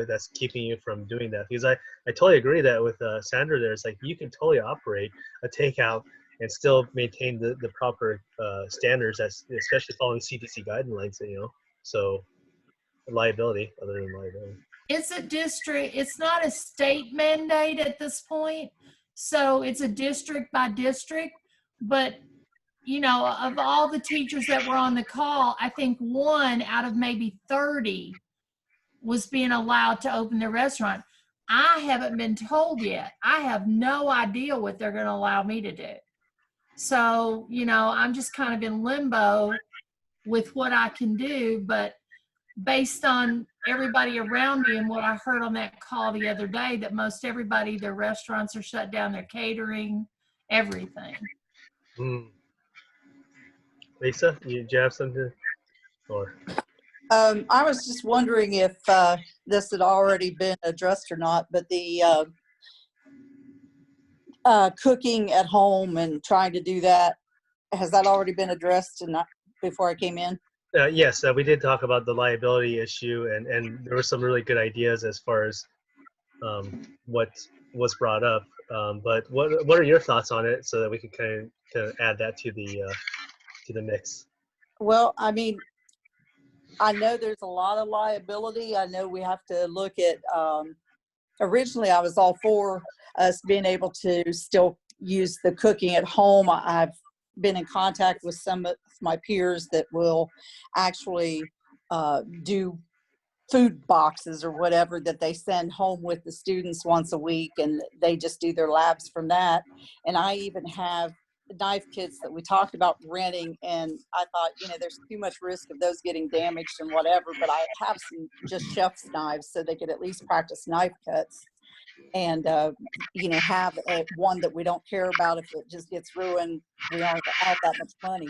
[SPEAKER 1] that's keeping you from doing that? Because I totally agree that with Sandra, there's like you can totally operate a takeout and still maintain the proper standards, as especially following CDC guidelines, you know. So liability, other than liability.
[SPEAKER 6] It's a district, it's not a state mandate at this point. So it's a district by district. But, you know, of all the teachers that were on the call, I think 1 out of maybe 30 was being allowed to open their restaurant. I haven't been told yet. I have no idea what they're going to allow me to do. So, you know, I'm just kind of in limbo with what I can do, but based on everybody around me and what I heard on that call the other day, that most everybody, their restaurants are shut down, their catering, everything.
[SPEAKER 1] Lisa, do you have something? Or
[SPEAKER 18] I was just wondering if this had already been addressed or not, but the cooking at home and trying to do that, has that already been addressed and not before I came in?
[SPEAKER 1] Yes, we did talk about the liability issue, and there were some really good ideas as far as what was brought up. But what are your thoughts on it, so that we can kind of add that to the mix?
[SPEAKER 18] Well, I mean, I know there's a lot of liability. I know we have to look at, originally I was all for us being able to still use the cooking at home. I've been in contact with some of my peers that will actually do food boxes or whatever that they send home with the students once a week, and they just do their labs from that. And I even have knife kits that we talked about renting, and I thought, you know, there's too much risk of those getting damaged and whatever, but I have some just chef's knives so they could at least practice knife cuts, and you know, have one that we don't care about if it just gets ruined. We aren't out that much money.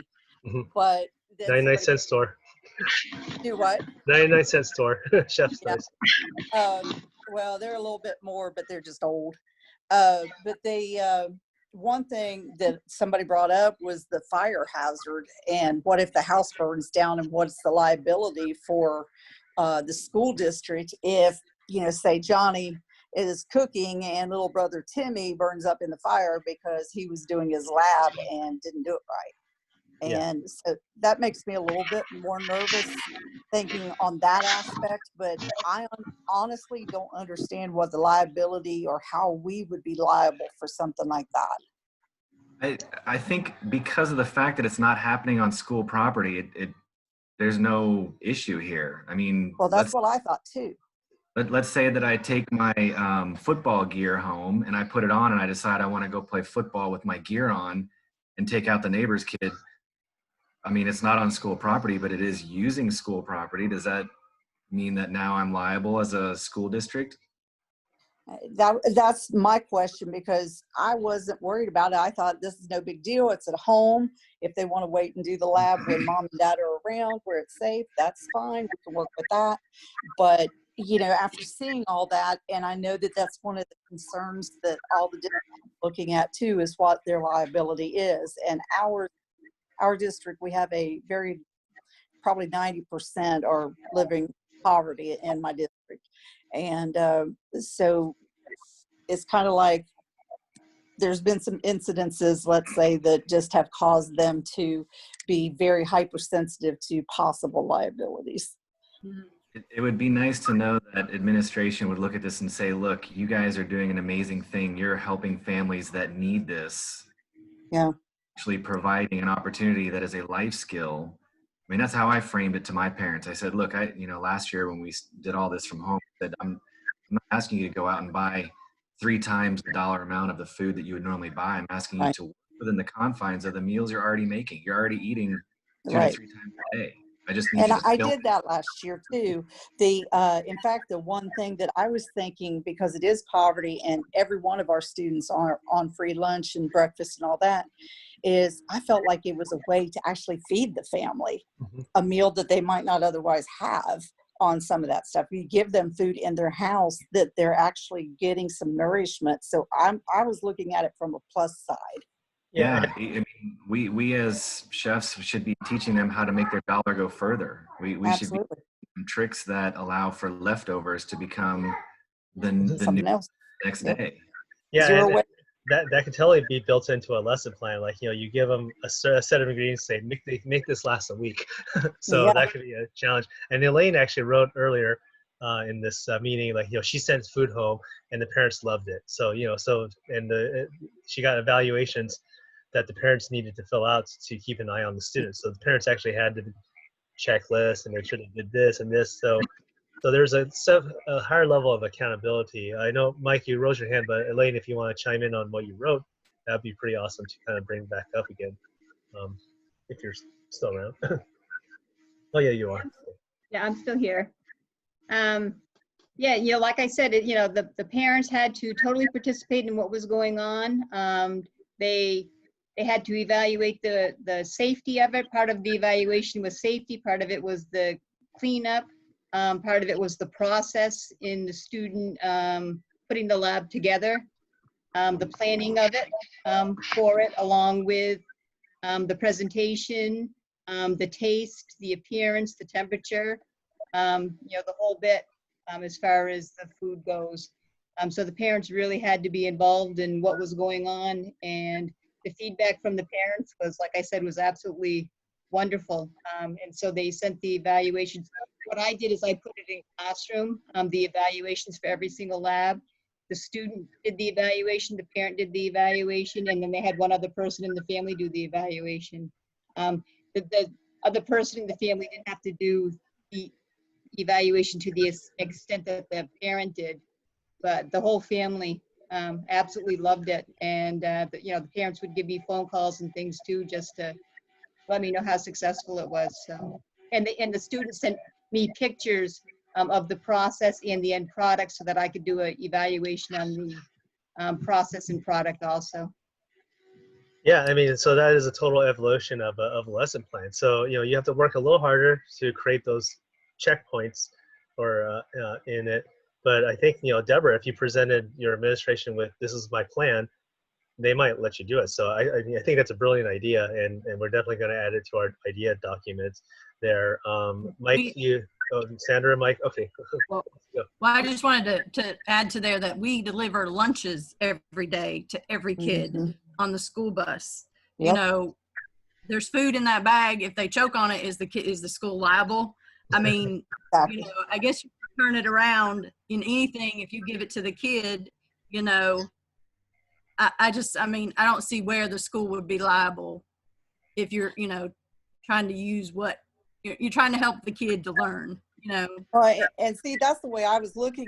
[SPEAKER 18] But
[SPEAKER 1] 99-cent store.
[SPEAKER 18] Do what?
[SPEAKER 1] 99-cent store. Chef's knives.
[SPEAKER 18] Well, they're a little bit more, but they're just old. But they, one thing that somebody brought up was the fire hazard, and what if the house burns down, and what's the liability for the school district if, you know, say Johnny is cooking and little brother Timmy burns up in the fire because he was doing his lab and didn't do it right. And so that makes me a little bit more nervous thinking on that aspect, but I honestly don't understand what the liability or how we would be liable for something like that.
[SPEAKER 16] I think because of the fact that it's not happening on school property, there's no issue here. I mean,
[SPEAKER 18] well, that's what I thought too.
[SPEAKER 16] Let's say that I take my football gear home and I put it on and I decide I want to go play football with my gear on and take out the neighbor's kid. I mean, it's not on school property, but it is using school property. Does that mean that now I'm liable as a school district?
[SPEAKER 18] That's my question, because I wasn't worried about it. I thought this is no big deal. It's at home. If they want to wait and do the lab when mom and dad are around where it's safe, that's fine. We can work with that. But, you know, after seeing all that, and I know that that's one of the concerns that all the districts are looking at too, is what their liability is. And our district, we have a very, probably 90% are living poverty in my district. And so it's kind of like there's been some incidences, let's say, that just have caused them to be very hypersensitive to possible liabilities.
[SPEAKER 16] It would be nice to know that administration would look at this and say, look, you guys are doing an amazing thing. You're helping families that need this.
[SPEAKER 18] Yeah.
[SPEAKER 16] Actually providing an opportunity that is a life skill. I mean, that's how I framed it to my parents. I said, look, last year when we did all this from home, I said, I'm not asking you to go out and buy 3 times the dollar amount of the food that you would normally buy. I'm asking you to work within the confines of the meals you're already making. You're already eating 2 to 3 times a day. I just need
[SPEAKER 18] And
[SPEAKER 16] you to
[SPEAKER 18] I
[SPEAKER 16] film.
[SPEAKER 18] did that last year too. In fact, the one thing that I was thinking, because it is poverty and every one of our students are on free lunch and breakfast and all that, is I felt like it was a way to actually feed the family a meal that they might not otherwise have on some of that stuff. You give them food in their house that they're actually getting some nourishment. So I was looking at it from a plus side.
[SPEAKER 16] Yeah, I mean, we as chefs should be teaching them how to make their dollar go further. We should be
[SPEAKER 18] Absolutely.
[SPEAKER 16] teaching tricks that allow for leftovers to become the new
[SPEAKER 18] Something else.
[SPEAKER 16] next
[SPEAKER 18] Yep.
[SPEAKER 16] day.
[SPEAKER 1] Yeah,
[SPEAKER 18] Zero
[SPEAKER 1] and
[SPEAKER 18] waste.
[SPEAKER 1] that could totally be built into a lesson plan. Like, you give them a set of ingredients, say make this last a week. So
[SPEAKER 18] Yeah.
[SPEAKER 1] that could be a challenge. And Elaine actually wrote earlier in this meeting, like, she sends food home and the parents loved it. So she got evaluations that the parents needed to fill out to keep an eye on the students. So the parents actually had to checklist and make sure they did this and this. So there's a higher level of accountability. I know, Mike, you rose your hand, but Elaine, if you want to chime in on what you wrote, that'd be pretty awesome to kind of bring back up again, if you're still around. Oh yeah, you are.
[SPEAKER 14] Yeah, I'm still here. Yeah, like I said, the parents had to totally participate in what was going on. They had to evaluate the safety of it. Part of the evaluation was safety. Part of it was the cleanup. Part of it was the process in the student putting the lab together, the planning of it for it, along with the presentation, the taste, the appearance, the temperature, the whole bit as far as the food goes. So the parents really had to be involved in what was going on, and the feedback from the parents was, like I said, was absolutely wonderful. And so they sent the evaluations. What I did is I put it in classroom, the evaluations for every single lab. The student did the evaluation, the parent did the evaluation, and then they had one other person in the family do the evaluation. The other person in the family didn't have to do the evaluation to the extent that the parent did, but the whole family absolutely loved it. And the parents would give me phone calls and things too, just to let me know how successful it was. So, and the students sent me pictures of the process and the end product so that I could do an evaluation on the process and product also.
[SPEAKER 1] Yeah, I mean, so that is a total evolution of a lesson plan. So you have to work a little harder to create those checkpoints or in it. But I think, Deborah, if you presented your administration with, this is my plan, they might let you do it. So I think that's a brilliant idea, and we're definitely going to add it to our idea documents there. Mike, Sandra, Mike, okay.
[SPEAKER 13] Well, I just wanted to add to there that we deliver lunches every day to every kid on the school bus.
[SPEAKER 18] Yep.
[SPEAKER 13] There's food in that bag. If they choke on it, is the school liable? I mean,
[SPEAKER 18] Exactly.
[SPEAKER 13] I guess you turn it around in anything. If you give it to the kid, I don't see where the school would be liable if you're, trying to use what you're trying to help the kid to learn,
[SPEAKER 18] Right. And see, that's the way I was looking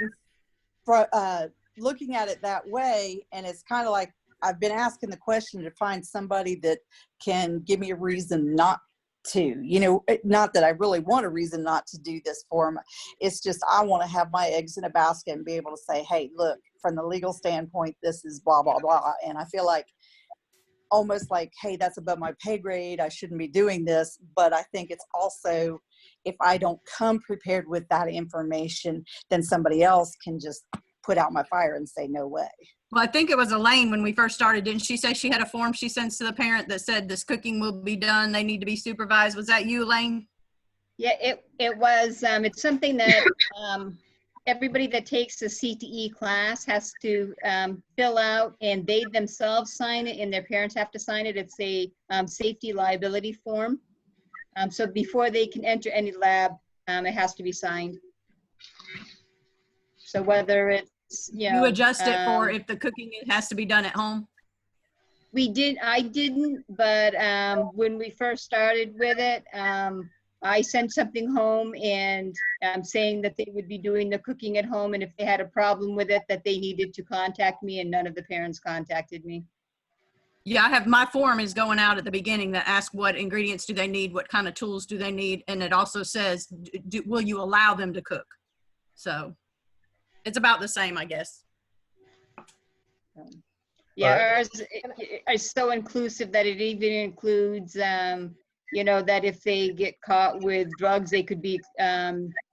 [SPEAKER 18] at it that way. And it's kind of like, I've been asking the question to find somebody that can give me a reason not to, not that I really want a reason not to do this for them. It's just, I want to have my eggs in a basket and be able to say, hey, look, from the legal standpoint, this is blah, blah, blah. And I feel like almost like, hey, that's above my pay grade, I shouldn't be doing this. But I think it's also, if I don't come prepared with that information, then somebody else can just put out my fire and say, no way.
[SPEAKER 13] Well, I think it was Elaine when we first started. Didn't she say she had a form she sends to the parent that said this cooking will be done, they need to be supervised? Was that you, Elaine?
[SPEAKER 14] Yeah, it was. It's something that everybody that takes the CTE class has to fill out, and they themselves sign it, and their parents have to sign it. It's a safety liability form. So before they can enter any lab, it has to be signed. So whether it's,
[SPEAKER 13] you adjust it for if the cooking has to be done at home?
[SPEAKER 14] I didn't, but when we first started with it, I sent something home and saying that they would be doing the cooking at home, and if they had a problem with it, that they needed to contact me, and none of the parents contacted me.
[SPEAKER 13] Yeah, I have my form is going out at the beginning that asks what ingredients do they need, what kind of tools do they need, and it also says, will you allow them to cook? So it's about the same, I guess.
[SPEAKER 14] Yeah, ours is so inclusive that it even includes, you know, that if they get caught with drugs, they could be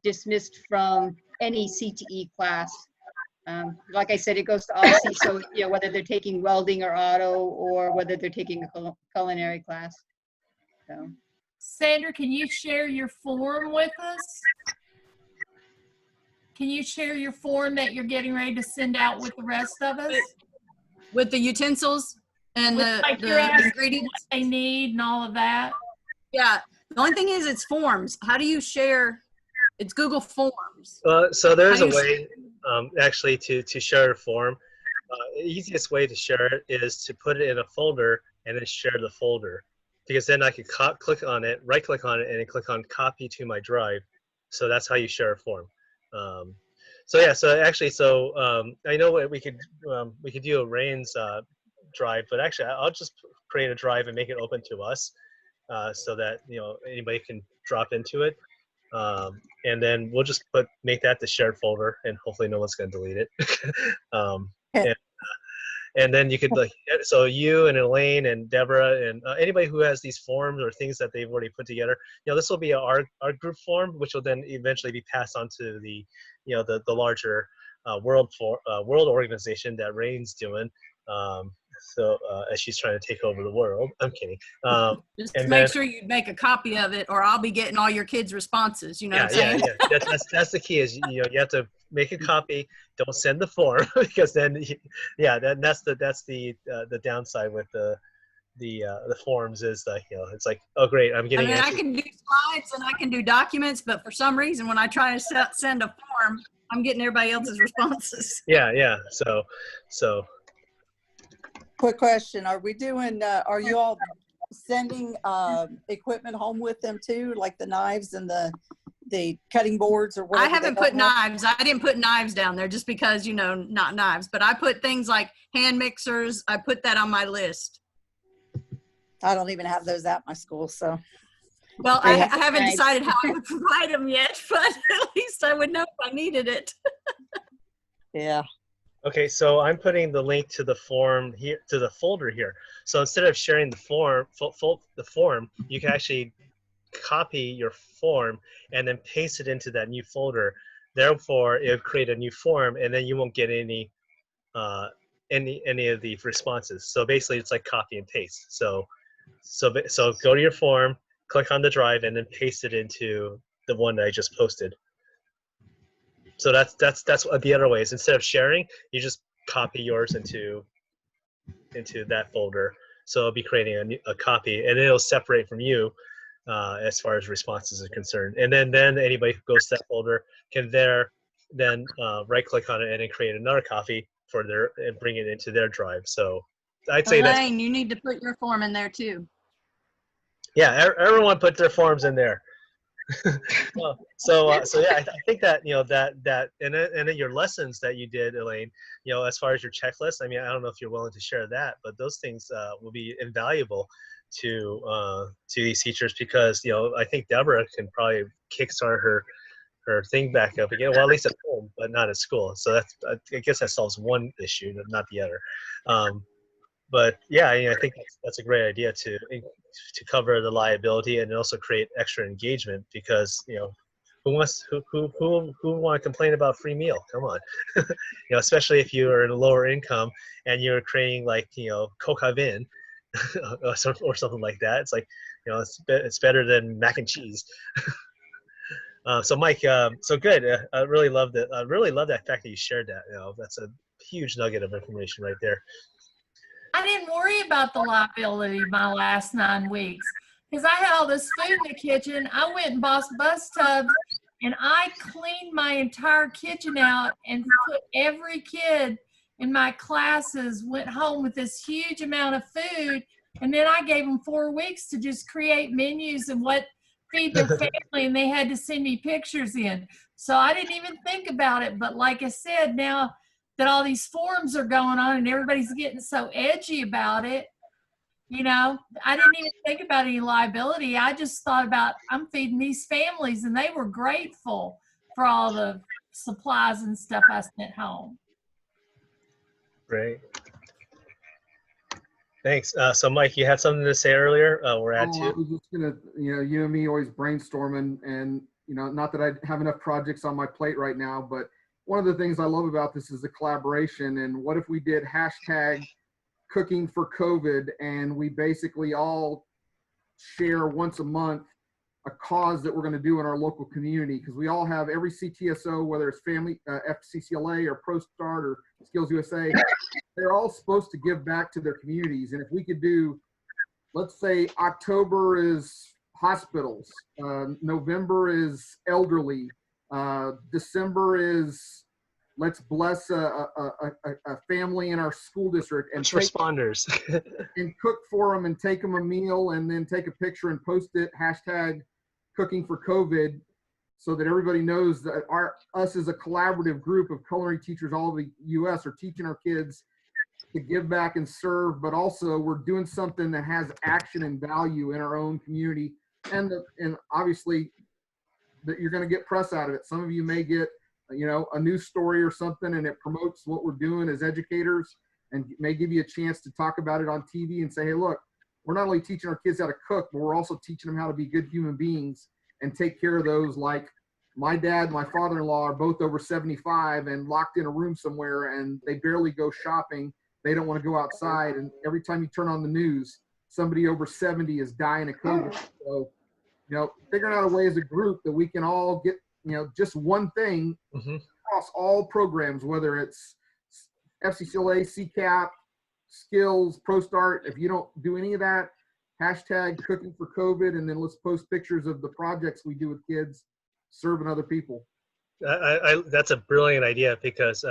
[SPEAKER 14] dismissed from any CTE class. Like I said, it goes to all C, so you know, whether they're taking welding or auto, or whether they're taking a culinary class. So,
[SPEAKER 6] Sandra, can you share your form with us? Can you share your form that you're getting ready to send out with the rest of us?
[SPEAKER 13] With the utensils and
[SPEAKER 6] With, like, you're
[SPEAKER 13] the
[SPEAKER 6] asking
[SPEAKER 13] ingredients
[SPEAKER 6] what they need and all of that?
[SPEAKER 13] Yeah, the only thing is it's forms. How do you share? It's Google Forms.
[SPEAKER 1] So there's
[SPEAKER 13] How
[SPEAKER 1] a
[SPEAKER 13] do you
[SPEAKER 1] way actually to share a form. The easiest way to share it is to put it in a folder and then share the folder, because then I can click on it, right click on it, and then click on copy to my drive. So that's how you share a form. So yeah, so actually, I know what we could do a Rain's drive, but actually I'll just create a drive and make it open to us, so that anybody can drop into it. And then we'll just make that the shared folder, and hopefully no one's going to delete it. And then you could, like, so you and Elaine and Deborah and anybody who has these forms or things that they've already put together, this will be our group form, which will then eventually be passed on to the the larger world organization that Rain's doing. As she's trying to take over the world. I'm kidding.
[SPEAKER 13] Just make sure you make a copy of it, or I'll be getting all your kids' responses. You know what I'm saying?
[SPEAKER 1] Yeah. That's the key. Is you have to make a copy. Don't send the form, because then that's the downside with the forms is that it's like, oh great, I'm getting.
[SPEAKER 13] I can do slides and I can do documents, but for some reason when I try to send a form, I'm getting everybody else's responses.
[SPEAKER 1] Yeah. So.
[SPEAKER 18] Quick question: are you all sending equipment home with them too, like the knives and the cutting boards or whatever?
[SPEAKER 13] I haven't put knives. I didn't put knives down there just because, not knives, but I put things like hand mixers. I put that on my list.
[SPEAKER 18] I don't even have those at my school, so.
[SPEAKER 13] Well, I haven't decided how I would provide them yet, but at least I would know if I needed it.
[SPEAKER 18] Yeah.
[SPEAKER 1] Okay, so I'm putting the link to the form here, to the folder here. So instead of sharing the form, you can actually copy your form and then paste it into that new folder. Therefore, it'll create a new form, and then you won't get any of the responses. So basically, it's like copy and paste. So go to your form, click on the drive, and then paste it into the one that I just posted. So that's what the other way is. Instead of sharing, you just copy yours into that folder. So it'll be creating a copy, and it'll separate from you as far as responses are concerned. And then anybody who goes to that folder can then right click on it and then create another copy and bring it into their drive. So I'd say
[SPEAKER 13] Elaine, you need to put your form in there too.
[SPEAKER 1] Yeah, everyone put their forms in there. So yeah, I think that that and then your lessons that you did, Elaine, as far as your checklist, I mean, I don't know if you're willing to share that, but those things will be invaluable to these teachers, because I think Deborah can probably kickstart her thing back up again. Well, at least at home, but not at school. So I guess that solves one issue, not the other. But yeah, I think that's a great idea to cover the liability and also create extra engagement, because who want to complain about free meal? Come on, especially if you are in a lower income and you're creating like coca vin or something like that. It's like it's better than mac and cheese. So Mike, so good. I really love that. I really love that fact that you shared that. That's a huge nugget of information right there.
[SPEAKER 6] I didn't worry about the liability my last 9 weeks because I had all this food in the kitchen. I went and bought bus tubs and I cleaned my entire kitchen out and put every kid in my classes went home with this huge amount of food. And then I gave them 4 weeks to just create menus and what feed their family, and they had to send me pictures in. So I didn't even think about it. But like I said, now that all these forums are going on and everybody's getting so edgy about it, You know, I didn't even think about any liability. I just thought about I'm feeding these families, and they were grateful for all the supplies and stuff I sent home.
[SPEAKER 1] Great. Thanks. So Mike, you had something to say earlier? We're at
[SPEAKER 2] I
[SPEAKER 1] 2.
[SPEAKER 2] was just gonna, you and me always brainstorming, and not that I have enough projects on my plate right now, but one of the things I love about this is the collaboration. And what if we did hashtag cooking for COVID, and we basically all share once a month a cause that we're going to do in our local community, because we all have every CTSO, whether it's family, FCCLA or ProStart or Skills USA, they're all supposed to give back to their communities. And if we could do, let's say October is hospitals, November is elderly, December is let's bless a family in our school district and
[SPEAKER 1] responders
[SPEAKER 2] and cook for them and take them a meal and then take a picture and post it, hashtag cooking for COVID, so that everybody knows that us as a collaborative group of culinary teachers all over the U.S. are teaching our kids to give back and serve, but also we're doing something that has action and value in our own community. And obviously that you're going to get press out of it. Some of you may get, a news story or something, and it promotes what we're doing as educators and may give you a chance to talk about it on TV and say, hey, look, we're not only teaching our kids how to cook, but we're also teaching them how to be good human beings and take care of those. Like my dad, my father-in-law are both over 75 and locked in a room somewhere, and they barely go shopping. They don't want to go outside. And every time you turn on the news, somebody over 70 is dying of COVID. So, figuring out a way as a group that we can all get, just one thing across all programs, whether it's FCCLA, CCAP, Skills, ProStart. If you don't do any of that, hashtag cooking for COVID, and then let's post pictures of the projects we do with kids serving other people.
[SPEAKER 1] That's a brilliant idea, because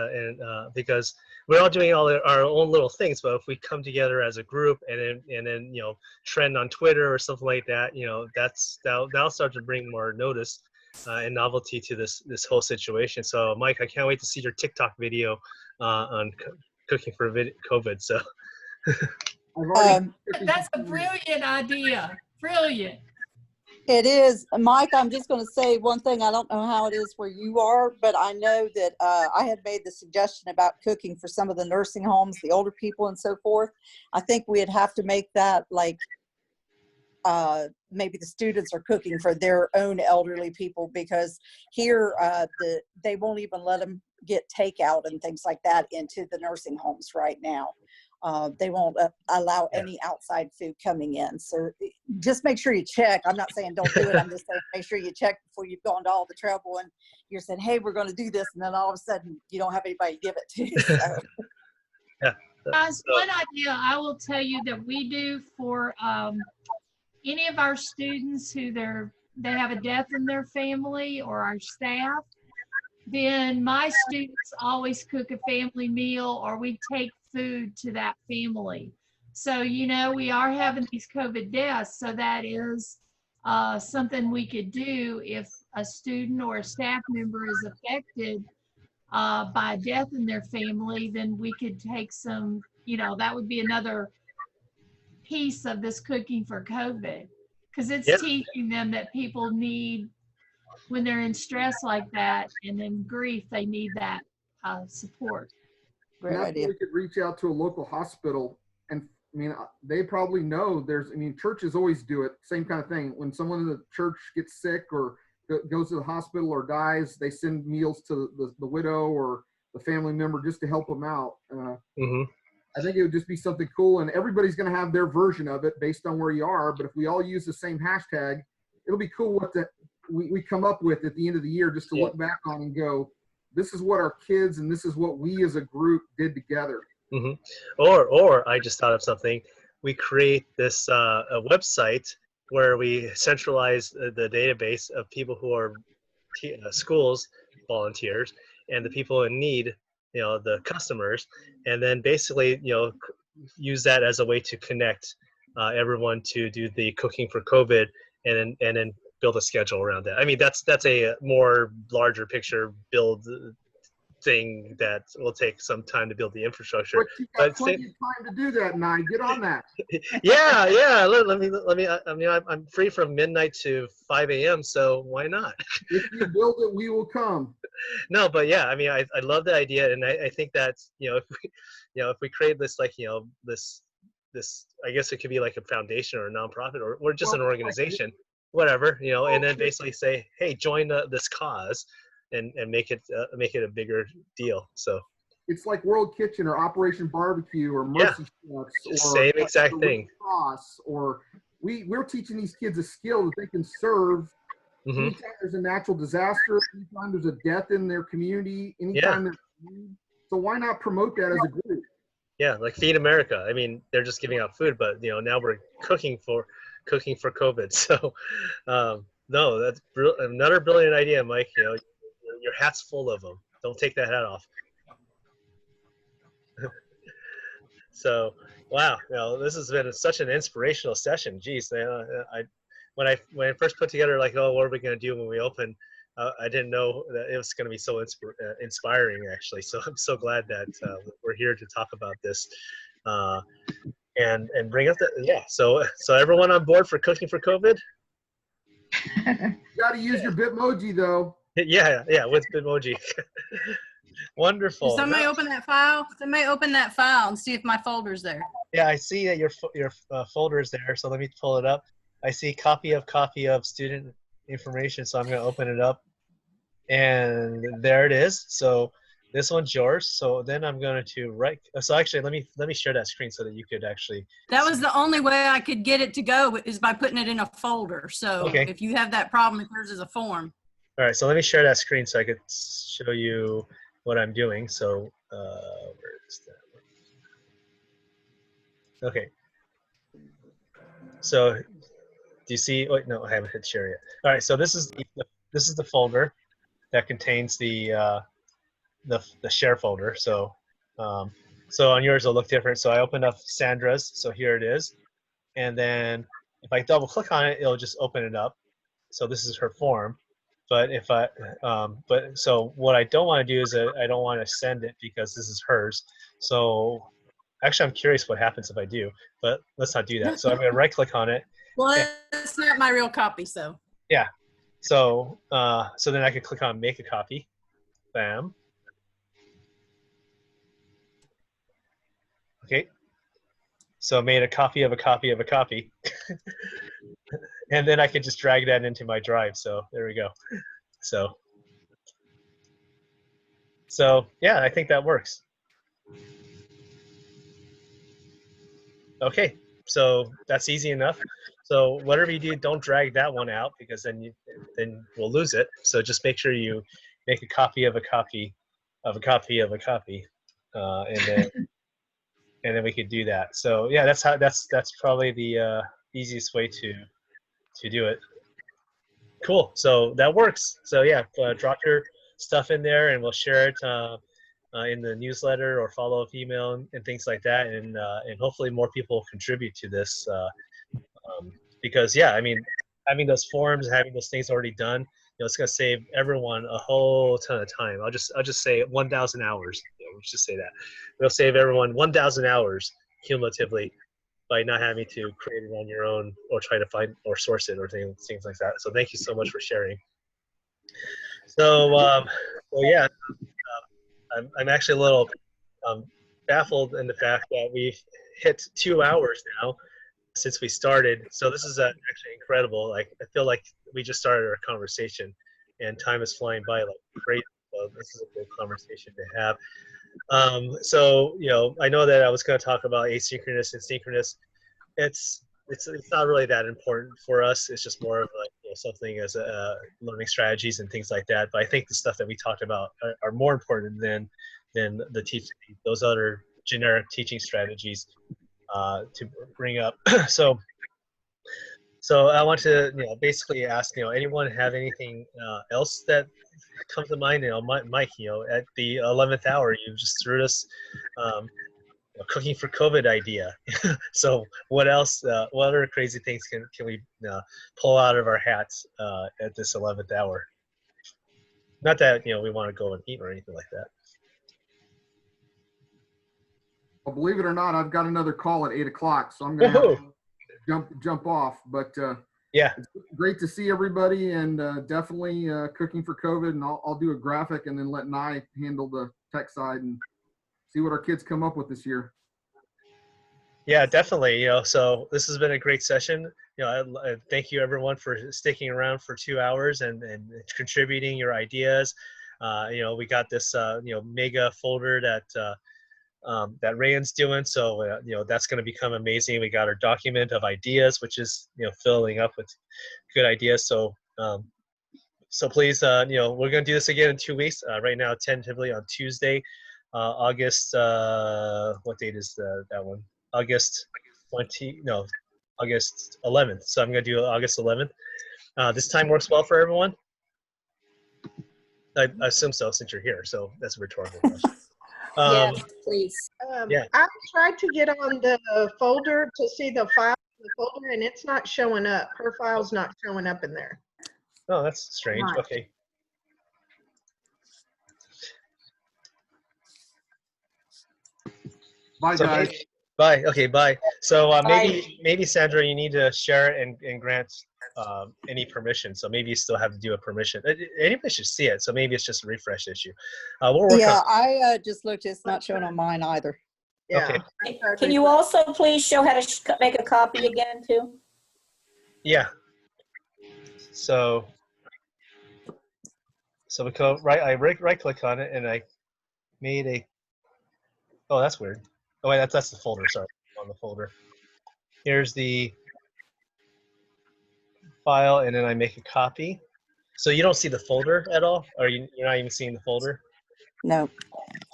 [SPEAKER 1] because we're all doing all our own little things, but if we come together as a group and then trend on Twitter or something like that, that'll start to bring more notice and novelty to this whole situation. So Mike, I can't wait to see your TikTok video on cooking for COVID. So
[SPEAKER 6] That's a brilliant idea. Brilliant.
[SPEAKER 18] It is. Mike, I'm just going to say one thing. I don't know how it is where you are, but I know that I had made the suggestion about cooking for some of the nursing homes, the older people and so forth. I think we'd have to make that like maybe the students are cooking for their own elderly people, because here they won't even let them get takeout and things like that into the nursing homes right now. They won't allow any outside food coming in. So just make sure you check. I'm not saying don't do it. I'm just saying make sure you check before you've gone to all the trouble and you're saying, hey, we're going to do this. And then all of a sudden you don't have anybody to give it to. So.
[SPEAKER 6] Guys, one idea I will tell you that we do for any of our students who they have a death in their family, or our staff, then my students always cook a family meal, or we take food to that family. So, we are having these COVID deaths. So that is something we could do if a student or a staff member is affected by a death in their family, then we could take some, that would be another piece of this cooking for COVID. Because it's teaching them that people need, when they're in stress like that and in grief, they need that support.
[SPEAKER 2] Great idea. We could reach out to a local hospital, and they probably know churches always do it. Same kind of thing. When someone in the church gets sick or goes to the hospital or dies, they send meals to the widow or the family member just to help them out. I think it would just be something cool, and everybody's going to have their version of it based on where you are. But if we all use the same hashtag, it'll be cool what we come up with at the end of the year, just to look back on and go, this is what our kids and this is what we as a group did together.
[SPEAKER 1] Or I just thought of something. We create this a website where we centralize the database of people who are schools volunteers and the people in need, the customers, and then basically, use that as a way to connect everyone to do the cooking for COVID, and then build a schedule around that. I mean, that's a more larger picture build thing that will take some time to build the infrastructure.
[SPEAKER 2] But you got
[SPEAKER 1] But
[SPEAKER 2] plenty of time to do that, Nye. Get on that.
[SPEAKER 1] yeah. Let me. I mean, I'm free from midnight to 5 a.m. So why not?
[SPEAKER 2] If you build it, we will come.
[SPEAKER 1] No, but yeah, I mean, I love the idea, and I think that's, if we, if we create this, like, this, I guess it could be like a foundation or a nonprofit or just an organization, whatever, and then basically say, hey, join this cause, and make it a bigger deal. So
[SPEAKER 2] It's like World Kitchen or Operation Barbecue or
[SPEAKER 1] yeah,
[SPEAKER 2] Mercy Chefs or
[SPEAKER 1] same exact
[SPEAKER 2] the
[SPEAKER 1] thing.
[SPEAKER 2] Red Cross, or we're teaching these kids a skill that they can serve.
[SPEAKER 1] Mm-hmm.
[SPEAKER 2] Anytime there's a natural disaster, anytime there's a death in their community, anytime there's need. So why not promote that as a group?
[SPEAKER 1] Yeah, like Feed America. I mean, they're just giving out food, but now we're cooking for COVID. So no, that's another brilliant idea, Mike. Your hat's full of them. Don't take that hat off. So wow, this has been such an inspirational session. Geez, when I first put together, like, oh, what are we going to do when we open, I didn't know that it was going to be so inspiring, actually. So I'm so glad that we're here to talk about this, and bring up So everyone on board for Cooking for COVID?
[SPEAKER 2] You got to use your Bitmoji though.
[SPEAKER 1] Yeah, with Bitmoji. Wonderful.
[SPEAKER 13] Somebody open that file. Somebody open that file and see if my folder's there.
[SPEAKER 1] Yeah, I see that your folder is there. So let me pull it up. I see copy of student information. So I'm going to open it up, and there it is. So this one's yours. So then I'm going to write. So actually, let me share that screen so that you could actually.
[SPEAKER 13] That was the only way I could get it to go, is by putting it in a folder. So
[SPEAKER 1] okay.
[SPEAKER 13] If you have that problem, if yours is a form.
[SPEAKER 1] All right. So let me share that screen so I could show you what I'm doing. So where is that? Okay. So do you see? Oh, no, I haven't hit share yet. All right. So this is the folder that contains the share folder. So so on yours it'll look different. So I opened up Sandra's. So here it is. And then if I double click on it, it'll just open it up. So this is her form. But if so what I don't want to do is I don't want to send it because this is hers. So actually, I'm curious what happens if I do, but let's not do that. So I'm going to right click on it.
[SPEAKER 13] Well, it's not my real copy, so.
[SPEAKER 1] Yeah. So so then I can click on make a copy. Bam. Okay. So I made a copy of a copy of a copy. And then I can just drag that into my drive. So there we go. So yeah, I think that works. Okay, so that's easy enough. So whatever you do, don't drag that one out because then we'll lose it. So just make sure you make a copy of a copy of a copy of a copy, and then we could do that. So yeah, that's probably the easiest way to do it. Cool. So that works. So yeah, drop your stuff in there, and we'll share it in the newsletter or follow-up email and things like that, and hopefully more people contribute to this because yeah, I mean, having those forms, having those things already done, it's gonna save everyone a whole ton of time. I'll just say 1,000 hours. Let's just say that it'll save everyone 1,000 hours cumulatively by not having to create it on your own or try to find or source it or things like that. So thank you so much for sharing. So yeah, I'm actually a little baffled in the fact that we've hit 2 hours now since we started. So this is actually incredible. Like, I feel like we just started our conversation and time is flying by like crazy. So this is a good conversation to have. So, I know that I was going to talk about asynchronous and synchronous. It's not really that important for us. It's just more of like something as learning strategies and things like that. But I think the stuff that we talked about are more important than those other generic teaching strategies to bring up. So I want to basically ask anyone have anything else that comes to mind? Mike, at the 11th hour, you just threw us Cooking for COVID idea. So what else? What other crazy things can we pull out of our hats at this 11th hour? Not that we want to go and eat or anything like that.
[SPEAKER 2] Well, believe it or not, I've got another call at 8 o'clock, so I'm going to have to jump off. But
[SPEAKER 1] yeah,
[SPEAKER 2] it's great to see everybody, and definitely cooking for COVID. And I'll do a graphic and then let Nye handle the tech side and see what our kids come up with this year.
[SPEAKER 1] Yeah, definitely. So this has been a great session. I thank you everyone for sticking around for 2 hours and contributing your ideas. We got this mega folder that Rand's doing, so that's going to become amazing. We got our document of ideas, which is filling up with good ideas. So please, we're going to do this again in 2 weeks. Right now, tentatively on Tuesday, August. What date is that one? August 11th. So I'm going to do August 11th. This time works well for everyone? I assume so, since you're here. So that's a rhetorical question.
[SPEAKER 17] Yes, please.
[SPEAKER 1] Yeah.
[SPEAKER 19] I tried to get on the folder to see the file in the folder, and it's not showing up. Her file's not showing up in there.
[SPEAKER 1] Oh, that's strange.
[SPEAKER 19] Right.
[SPEAKER 1] Okay.
[SPEAKER 2] Bye, guys.
[SPEAKER 1] Bye. Okay, bye. So maybe Sandra, you need to share it and grant any permission. So maybe you still have to do a permission. Anybody should see it. So maybe it's just a refresh issue. We'll work
[SPEAKER 18] Yeah,
[SPEAKER 1] on.
[SPEAKER 18] I just looked. It's not showing on mine either.
[SPEAKER 1] Okay.
[SPEAKER 17] Can you also please show how to make a copy again too?
[SPEAKER 1] Yeah. So we go right. I right click on it and I made a. Oh, that's weird. Oh wait, that's the folder. Sorry, on the folder. Here's the file, and then I make a copy. So you don't see the folder at all, or you're not even seeing the folder?
[SPEAKER 18] No,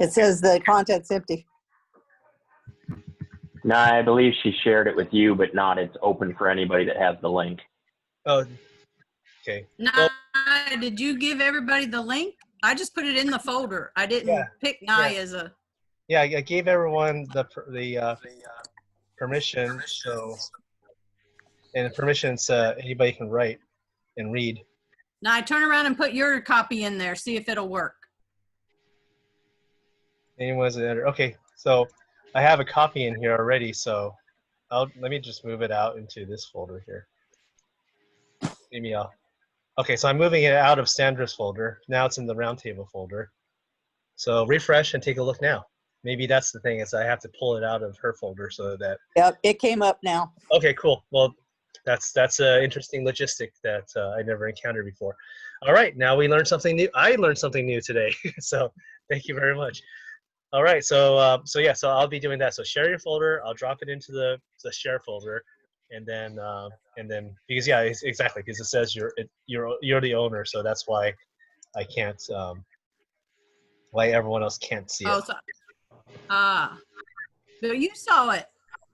[SPEAKER 18] it says the content's empty.
[SPEAKER 20] No, I believe she shared it with you, but not it's open for anybody that has the link.
[SPEAKER 1] Oh, okay.
[SPEAKER 13] Nye, did you give everybody the link? I just put it in the folder. I didn't pick Nye as a.
[SPEAKER 1] Yeah, I gave everyone the permission. So, and the permissions anybody can write and read.
[SPEAKER 13] Nye, turn around and put your copy in there. See if it'll work.
[SPEAKER 1] Anyone's an editor. Okay, so I have a copy in here already. So let me just move it out into this folder here. Maybe I'll. Okay, so I'm moving it out of Sandra's folder. Now it's in the roundtable folder. So refresh and take a look now. Maybe that's the thing, is I have to pull it out of her folder so that.
[SPEAKER 18] Yep, it came up now.
[SPEAKER 1] Okay, cool. Well, that's an interesting logistic that I never encountered before. All right, now we learned something new. I learned something new today, so thank you very much. All right, so I'll be doing that. So share your folder. I'll drop it into the share folder, and then because exactly, because it says you're the owner, so that's why I can't why everyone else can't see it.
[SPEAKER 13] So you saw it.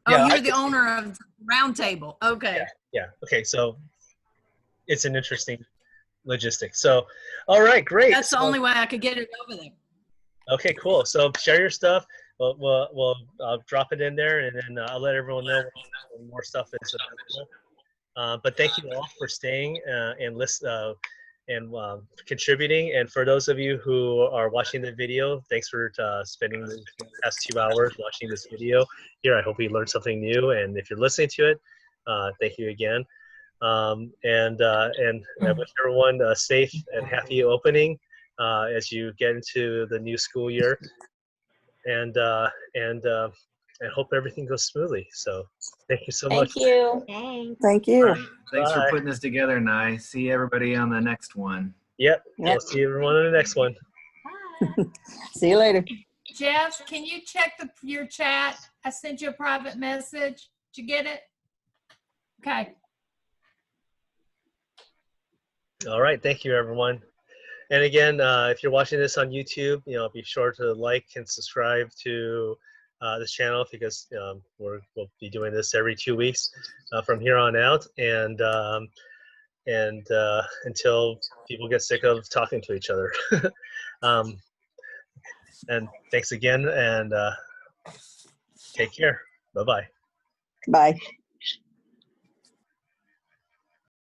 [SPEAKER 13] Oh,
[SPEAKER 1] Yeah,
[SPEAKER 13] you're the owner of Roundtable. Okay.
[SPEAKER 1] Yeah. Okay. So it's an interesting logistic. So, all right, great.
[SPEAKER 13] That's the only way I could get it over there.
[SPEAKER 1] Okay, cool. So share your stuff. We'll drop it in there, and then I'll let everyone know when more stuff is available. But thank you all for staying and listen and contributing. And for those of you who are watching the video, thanks for spending the past 2 hours watching this video here. I hope you learned something new. And if you're listening to it, thank you again. And I wish everyone a safe and happy opening as you get into the new school year. And hope everything goes smoothly. So thank you so much.
[SPEAKER 17] Thank you.
[SPEAKER 18] Thank you.
[SPEAKER 16] All right. Thanks
[SPEAKER 1] Bye.
[SPEAKER 16] for putting this together, Nye. See everybody on the next one.
[SPEAKER 1] Yep. We'll see everyone on the next one.
[SPEAKER 18] See you later.
[SPEAKER 6] Jeff, can you check your chat? I sent you a private message. Did you get it? Okay.
[SPEAKER 1] All right. Thank you, everyone. And again, if you're watching this on YouTube, be sure to like and subscribe to this channel, because we'll be doing this every 2 weeks from here on out, and until people get sick of talking to each other. And thanks again, and take care. Bye-bye.
[SPEAKER 18] Bye.